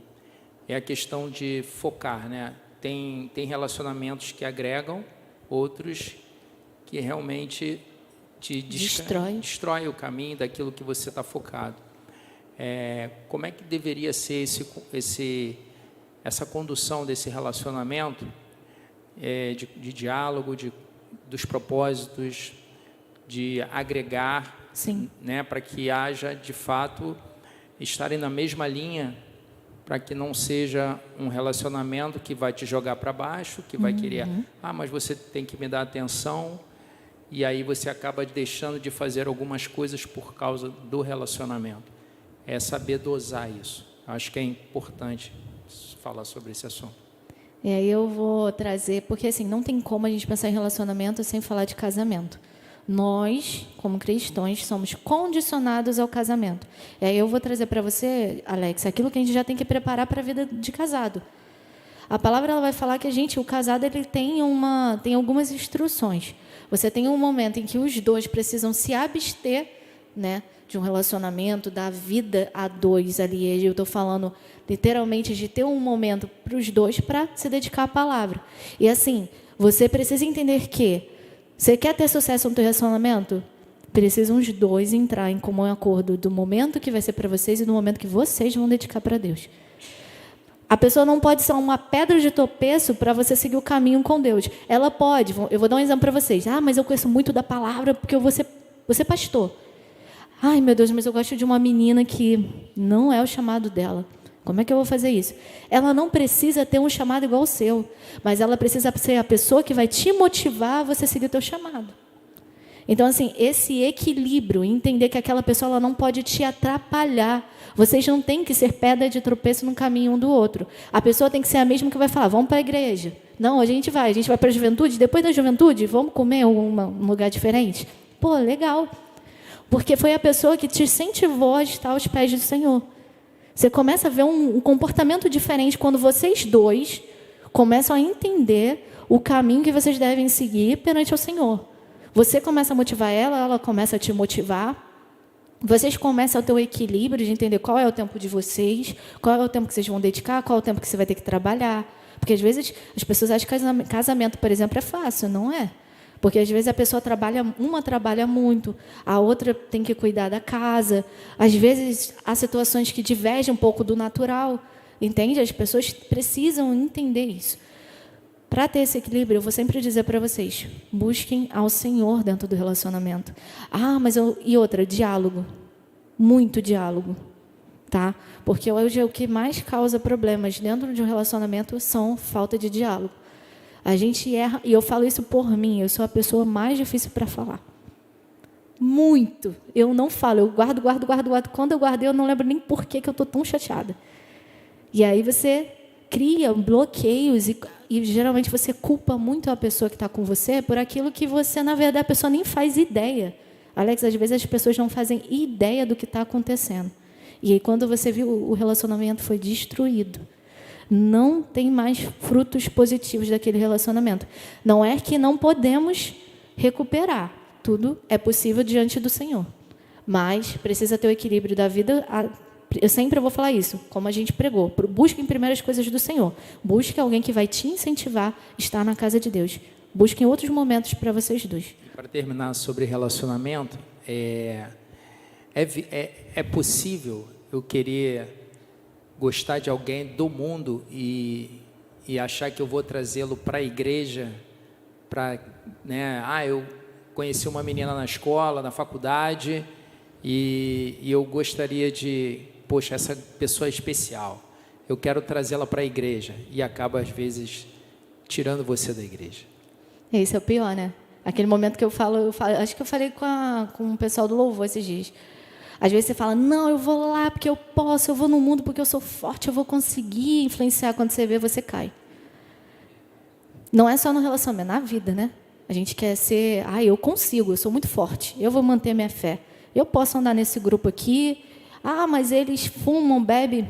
é a questão de focar, né? Tem relacionamentos que agregam, outros que realmente te destrói o caminho daquilo que você está focado. Como é que deveria ser essa condução desse relacionamento, de diálogo, dos propósitos, de agregar, Sim. Né, para que haja, de fato, estarem na mesma linha, para que não seja um relacionamento que vai te jogar para baixo, que vai querer, mas você tem que me dar atenção, e aí você acaba deixando de fazer algumas coisas por causa do relacionamento. É saber dosar isso. Acho que é importante falar sobre esse assunto. E aí eu vou trazer, porque assim, não tem como a gente pensar em relacionamento sem falar de casamento. Nós, como cristãos, somos condicionados ao casamento. E aí eu vou trazer para você, Alex, aquilo que a gente já tem que preparar para a vida de casado. A palavra ela vai falar que o casado ele tem algumas instruções. Você tem um momento em que os dois precisam se abster, né, de um relacionamento, da vida a dois ali. Eu estou falando literalmente de ter um momento para os dois para se dedicar à palavra. E assim, você precisa entender que você quer ter sucesso no teu relacionamento? Precisam os dois entrar em comum acordo do momento que vai ser para vocês e do momento que vocês vão dedicar para Deus. A pessoa não pode ser uma pedra de tropeço para você seguir o caminho com Deus. Ela pode, eu vou dar um exemplo para vocês. Mas eu conheço muito da palavra porque eu vou ser pastor. Ai, meu Deus, mas eu gosto de uma menina que não é o chamado dela. Como é que eu vou fazer isso? Ela não precisa ter um chamado igual ao seu, mas ela precisa ser a pessoa que vai te motivar a você seguir o teu chamado. Então, assim, esse equilíbrio, entender que aquela pessoa ela não pode te atrapalhar. Vocês não têm que ser pedra de tropeço no caminho um do outro. A pessoa tem que ser a mesma que vai falar, vamos para a igreja. Não, a gente vai para a juventude, depois da juventude, vamos comer em um lugar diferente. Pô, legal. Porque foi a pessoa que te incentivou a estar aos pés do Senhor. Você começa a ver um comportamento diferente quando vocês dois começam a entender o caminho que vocês devem seguir perante o Senhor. Você começa a motivar ela, ela começa a te motivar. vocês começam a ter o equilíbrio de entender qual é o tempo de vocês, qual é o tempo que vocês vão dedicar, qual é o tempo que você vai ter que trabalhar. Porque, às vezes, as pessoas acham que casamento, por exemplo, é fácil. Não é. Porque, às vezes, a pessoa uma trabalha muito, a outra tem que cuidar da casa. Às vezes, há situações que divergem um pouco do natural. Entende? As pessoas precisam entender isso. Para ter esse equilíbrio, eu vou sempre dizer para vocês, busquem ao Senhor dentro do relacionamento. E outra, diálogo. Muito diálogo. Tá? Porque hoje o que mais causa problemas dentro de um relacionamento são falta de diálogo. A gente erra, e eu falo isso por mim, eu sou a pessoa mais difícil para falar. Muito. Eu não falo, eu guardo. Quando eu guardei, eu não lembro nem por que eu estou tão chateada. E aí você cria bloqueios e geralmente você culpa muito a pessoa que está com você por aquilo que você, na verdade, a pessoa nem faz ideia. Alex, às vezes as pessoas não fazem ideia do que está acontecendo. E aí, quando você viu, o relacionamento foi destruído. Não tem mais frutos positivos daquele relacionamento. Não é que não podemos recuperar. Tudo é possível diante do Senhor. Mas precisa ter o equilíbrio da vida. Eu sempre vou falar isso, como a gente pregou. Busquem primeiro as coisas do Senhor. Busque alguém que vai te incentivar a estar na casa de Deus. Busquem outros momentos para vocês dois. Para terminar sobre relacionamento, é possível eu querer gostar de alguém do mundo e achar que eu vou trazê-lo para a igreja, eu conheci uma menina na escola, na faculdade, e eu gostaria de, poxa, essa pessoa é especial, eu quero trazê-la para a igreja, e acaba às vezes tirando você da igreja. Esse é o pior, né? Aquele momento que eu falo, acho que eu falei com o pessoal do louvor esses dias. Às vezes você fala, não, eu vou lá porque eu posso, eu vou no mundo porque eu sou forte, eu vou conseguir influenciar. Quando você vê, você cai. Não é só no relacionamento, na vida, né? A gente quer ser, eu consigo, eu sou muito forte, eu vou manter minha fé. Eu posso andar nesse grupo aqui, mas eles fumam, bebem.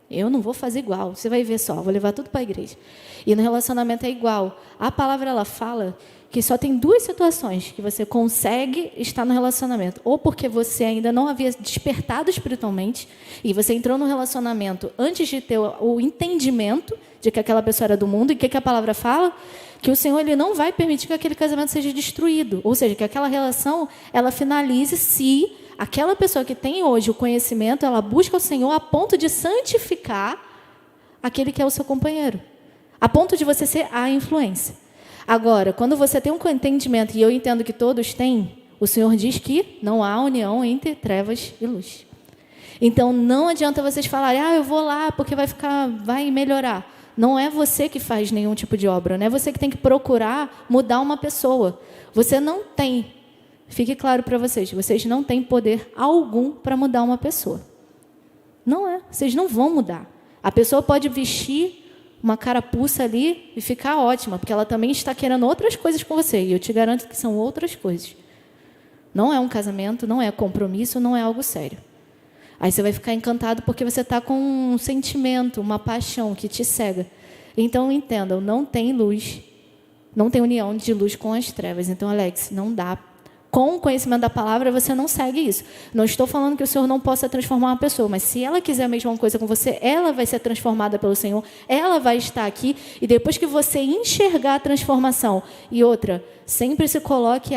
Eu não vou fazer igual, você vai ver só, vou levar tudo para a igreja. E no relacionamento é igual. A palavra, ela fala que só tem 2 situações que você consegue estar no relacionamento. Ou porque você ainda não havia despertado espiritualmente e você entrou no relacionamento antes de ter o entendimento de que aquela pessoa era do mundo. E o que a palavra fala? Que o Senhor, ele não vai permitir que aquele casamento seja destruído. Ou seja, que aquela relação, ela finalize se aquela pessoa que tem hoje o conhecimento, ela busca o Senhor a ponto de santificar aquele que é o seu companheiro. A ponto de você ser a influência. Agora, quando você tem um entendimento, e eu entendo que todos têm, o Senhor diz que não há união entre trevas e luz. Então, não adianta vocês falarem, eu vou lá porque vai melhorar. Não é você que faz nenhum tipo de obra, não é você que tem que procurar mudar uma pessoa. Você não tem, fique claro para vocês não têm poder algum para mudar uma pessoa. Não é, vocês não vão mudar. A pessoa pode vestir uma carapuça ali e ficar ótima, porque ela também está querendo outras coisas com você, e eu te garanto que são outras coisas. Não é um casamento, não é compromisso, não é algo sério. Aí você vai ficar encantado porque você está com um sentimento, uma paixão que te cega. Então, entendam, não tem luz, não tem união de luz com as trevas. Então, Alex, não dá. Com o conhecimento da palavra, você não segue isso. Não estou falando que o Senhor não possa transformar uma pessoa, mas se ela quiser a mesma coisa com você, ela vai ser transformada pelo Senhor, ela vai estar aqui, e depois que você enxergar a transformação, e outra, sempre se coloque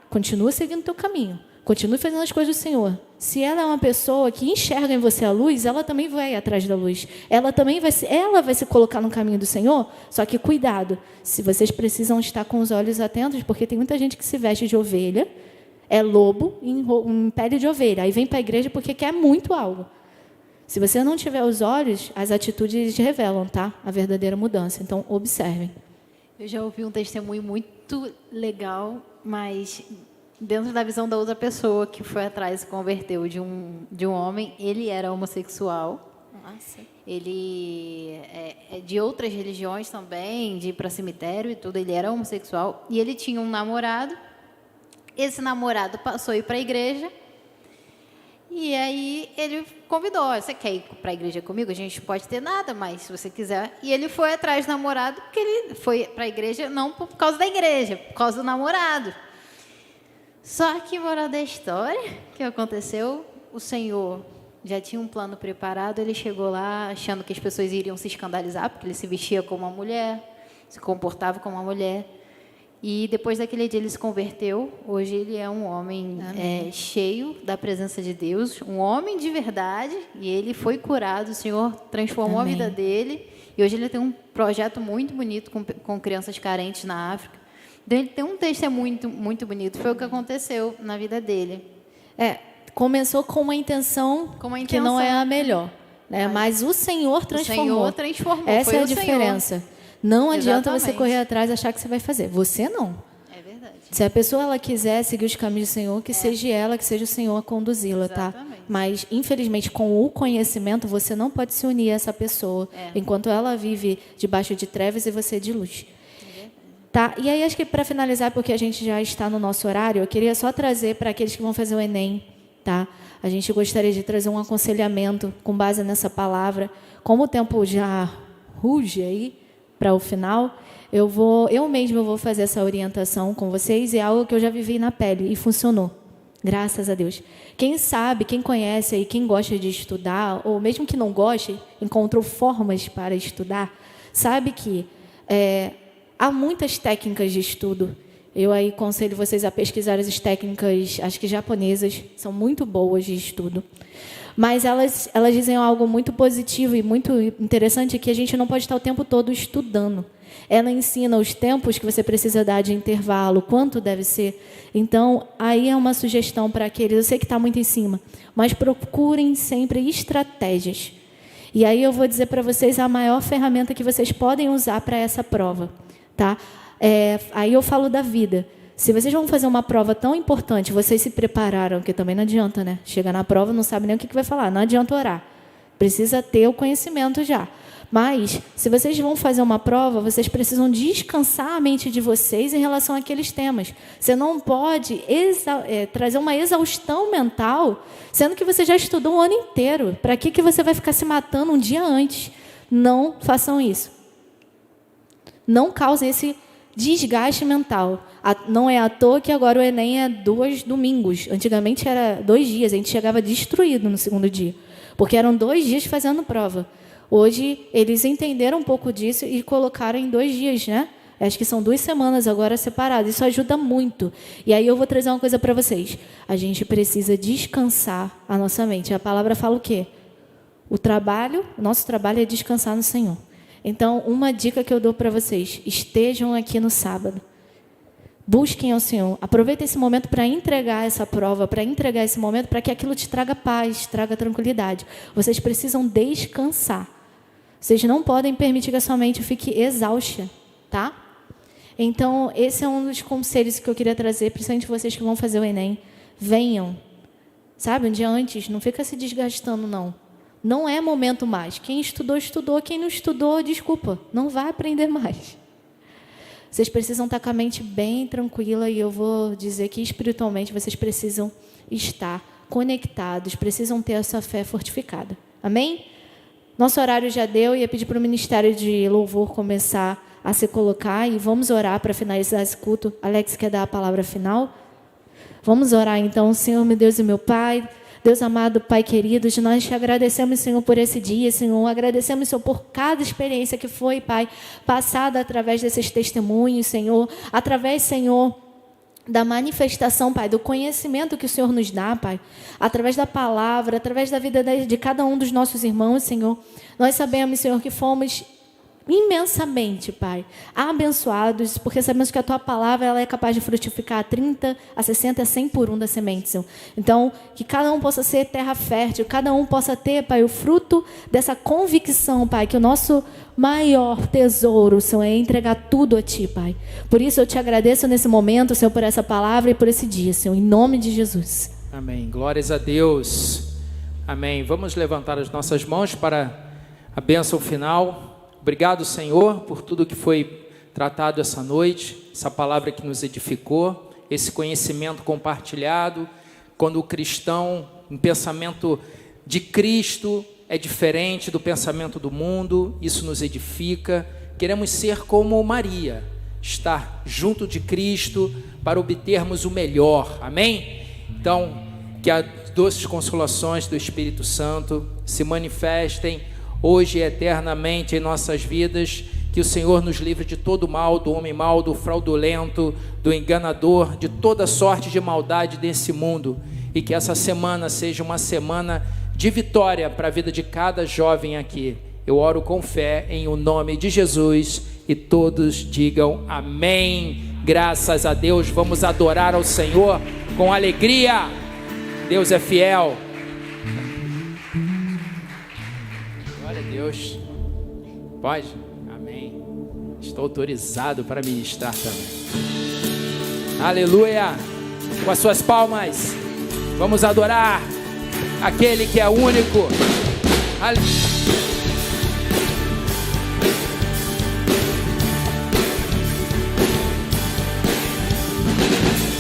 continua seguindo o teu caminho, continue fazendo as coisas do Senhor. Se ela é uma pessoa que enxerga em você a luz, ela também vai atrás da luz. Ela vai se colocar no caminho do Senhor, só que cuidado, se vocês precisam estar com os olhos atentos, porque tem muita gente que se veste de ovelha, é lobo em pele de ovelha, aí vem para a igreja porque quer muito algo. Se você não tiver os olhos, as atitudes revelam, tá? A verdadeira mudança. Então, observem. Eu já ouvi um testemunho muito legal, mas dentro da visão da outra pessoa que foi atrás e se converteu de um homem. Ele era homossexual. Nossa. Ele é de outras religiões também, de ir para cemitério e tudo. Ele era homossexual e ele tinha um namorado. Esse namorado passou a ir para a igreja e aí ele convidou: você quer ir para a igreja comigo? A gente pode ter nada, mas se você quiser. E ele foi atrás do namorado porque ele foi para a igreja não por causa da igreja, por causa do namorado. Só que, moral da história, o que aconteceu? O Senhor já tinha um plano preparado, ele chegou lá achando que as pessoas iriam se escandalizar, porque ele se vestia como uma mulher, se comportava como uma mulher. E depois daquele dia ele se converteu. Hoje ele é um homem cheio da presença de Deus, um homem de verdade, e ele foi curado, o Senhor transformou Amém. a vida dele, e hoje ele tem um projeto muito bonito com crianças carentes na África. Então, ele tem um testemunho muito bonito, foi o que aconteceu na vida dele. Começou com uma intenção, que não é a melhor, né? Mas o Senhor transformou. O Senhor transformou. Essa foi é a o Senhor. diferença. Não adianta você Exatamente. correr atrás e achar que você vai fazer. Você não. É verdade. Se a pessoa ela quiser seguir os caminhos do Senhor, que seja ela, que seja o Senhor a conduzi-la, tá? Exatamente. Mas, infelizmente, com o conhecimento, você não pode se unir a essa pessoa, enquanto ela vive debaixo de trevas e você de luz. Tá? E aí, acho que para finalizar, porque a gente já está no nosso horário, eu queria só trazer para aqueles que vão fazer o Enem, tá? A gente gostaria de trazer um aconselhamento com base nessa palavra. Como o tempo já ruge aí para o final, eu mesma vou fazer essa orientação com vocês, e é algo que eu já vivi na pele e funcionou. Graças a Deus. Quem sabe, quem conhece aí, quem gosta de estudar, ou mesmo que não goste, encontrou formas para estudar, sabe que há muitas técnicas de estudo. Eu aí aconselho vocês a pesquisar as técnicas, acho que japonesas, são muito boas de estudo. Mas elas dizem algo muito positivo e muito interessante, que a gente não pode estar o tempo todo estudando. Ela ensina os tempos que você precisa dar de intervalo, quanto deve ser. Então, aí é uma sugestão para aqueles, eu sei que está muito em cima, mas procurem sempre estratégias. E aí eu vou dizer para vocês a maior ferramenta que vocês podem usar para essa prova. Tá? Aí eu falo da vida. Se vocês vão fazer uma prova tão importante, vocês se prepararam, porque também não adianta, né? Chega na prova, não sabe nem o que vai falar, não adianta orar. Precisa ter o conhecimento já. Mas, se vocês vão fazer uma prova, vocês precisam descansar a mente de vocês em relação àqueles temas. Você não pode trazer uma exaustão mental, sendo que você já estudou um ano inteiro. Para que você vai ficar se matando um dia antes? Não façam isso. Não causem esse desgaste mental. Não é à toa que agora o Enem é 2 domingos. Antigamente era 2 dias, a gente chegava destruído no segundo dia, porque eram 2 dias fazendo prova. Hoje, eles entenderam um pouco disso e colocaram em 2 dias, né? Acho que são 2 semanas agora separadas. Isso ajuda muito. E aí eu vou trazer uma coisa para vocês. A gente precisa descansar a nossa mente. A palavra fala o quê? O nosso trabalho é descansar no Senhor. Então, uma dica que eu dou para vocês: estejam aqui no sábado. Busquem ao Senhor. Aproveitem esse momento para entregar essa prova, para entregar esse momento, para que aquilo te traga paz, traga tranquilidade. Vocês precisam descansar. Vocês não podem permitir que a sua mente fique exausta, tá? Então, esse é um dos conselhos que eu queria trazer, principalmente vocês que vão fazer o Enem. Venham, sabe, um dia antes, não fica se desgastando, não. Não é momento mais. Quem estudou, estudou. Quem não estudou, desculpa, não vai aprender mais. Vocês precisam estar com a mente bem tranquila, e eu vou dizer que espiritualmente vocês precisam estar conectados, precisam ter essa fé fortificada. Amém? Nosso horário já deu, ia pedir para o Ministério de Louvor começar a se colocar, e vamos orar para finalizar esse culto. Alex, quer dar a palavra final? Vamos orar então. Senhor, meu Deus e meu Pai, Deus amado, Pai querido, nós te agradecemos, Senhor, por esse dia, Senhor. Agradecemos, Senhor, por cada experiência que foi, Pai, passada através desses testemunhos, Senhor. Através, Senhor, da manifestação, Pai, do conhecimento que o Senhor nos dá, Pai. Através da palavra, através da vida de cada um dos nossos irmãos, Senhor. Nós sabemos, Senhor, que fomos imensamente, Pai, abençoados, porque sabemos que a Tua palavra ela é capaz de frutificar a 30, a 60, a 100 por 1 da semente, Senhor. Então, que cada um possa ser terra fértil, cada um possa ter, Pai, o fruto dessa convicção, Pai, que o nosso maior tesouro, Senhor, é entregar tudo a Ti, Pai. Por isso eu Te agradeço nesse momento, Senhor, por essa palavra e por esse dia, Senhor, em nome de Jesus. Amém. Glórias a Deus. Amém. Vamos levantar as nossas mãos para a bênção final. Obrigado, Senhor, por tudo que foi tratado essa noite, essa palavra que nos edificou, esse conhecimento compartilhado. Quando o cristão, em pensamento de Cristo, é diferente do pensamento do mundo, isso nos edifica. Queremos ser como Maria, estar junto de Cristo para obtermos o melhor, amém? Então, que as doces consolações do Espírito Santo se manifestem hoje e eternamente em nossas vidas, que o Senhor nos livre de todo mal, do homem mau, do fraudulento, do enganador, de toda sorte de maldade desse mundo, e que essa semana seja uma semana de vitória para a vida de cada jovem aqui. Eu oro com fé em o nome de Jesus e todos digam amém. Graças a Deus, vamos adorar ao Senhor com alegria. Deus é fiel. Glória a Deus. Pode? Amém. Estou autorizado para ministrar também. Aleluia. Com as suas palmas, vamos adorar aquele que é único.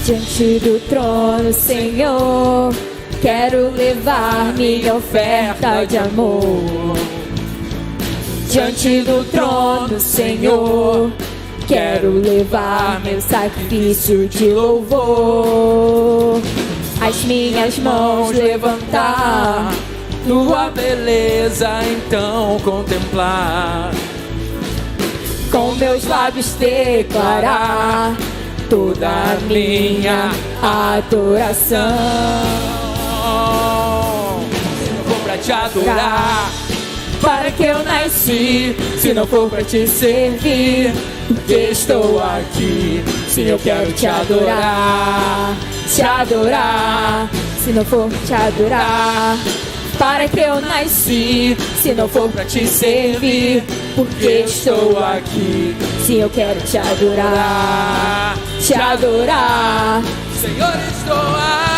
Diante do trono, Senhor, quero levar minha oferta de amor. Diante do trono, Senhor, quero levar meu sacrifício de louvor. As minhas mãos levantar, tua beleza então contemplar. Com meus lábios declarar toda a minha adoração. Se não for pra te adorar, para que eu nasci, se não for pra te servir, porque estou aqui, sim, eu quero te adorar, te adorar, se não for te adorar. Para que eu nasci, se não for pra te servir, porque estou aqui, sim, eu quero te adorar, te adorar. Senhor, estou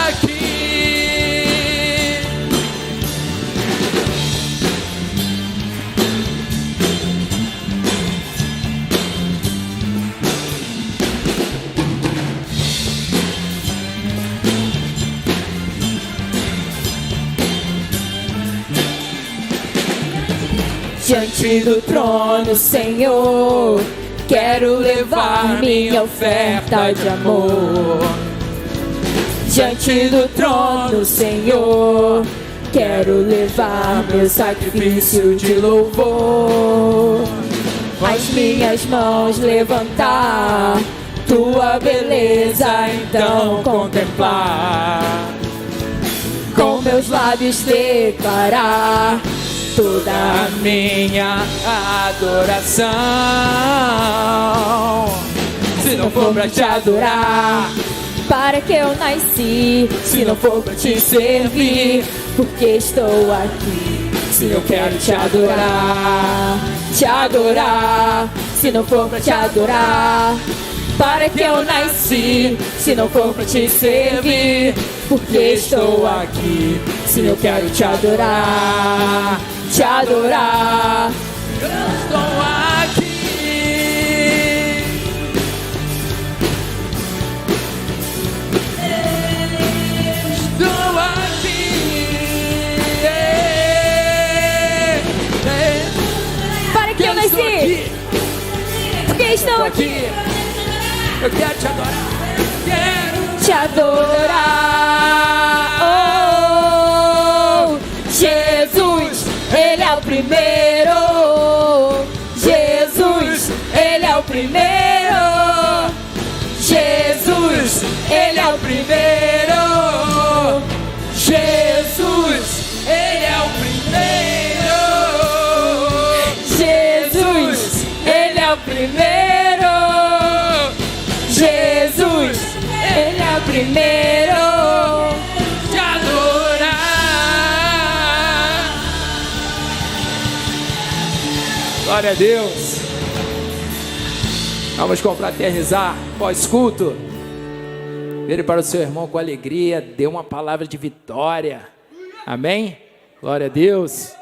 aqui. Diante do trono, Senhor, quero levar minha oferta de amor. Diante do trono, Senhor, quero levar meu sacrifício de louvor. As minhas mãos levantar, tua beleza então contemplar. Com meus lábios declarar toda a minha adoração. Se não for pra te adorar, para que eu nasci, se não for pra te servir, porque estou aqui, se eu quero te adorar, te adorar. Se não for pra te adorar, para que eu nasci, se não for pra te servir, porque estou aqui, se eu quero te adorar, te adorar. Eu estou aqui. Estou aqui. Para que eu nasci, porque estou aqui. Eu quero te adorar. Quero te adorar. Oh, Jesus, Ele é o primeiro. Jesus, Ele é o primeiro. Jesus, Ele é o primeiro. Jesus, Ele é o primeiro. Jesus, Ele é o primeiro. Jesus, Ele é o primeiro. te adorar. Glória a Deus. Vamos confraternizar pós-culto. Vire para o seu irmão com alegria, dê uma palavra de vitória. Amém? Glória a Deus.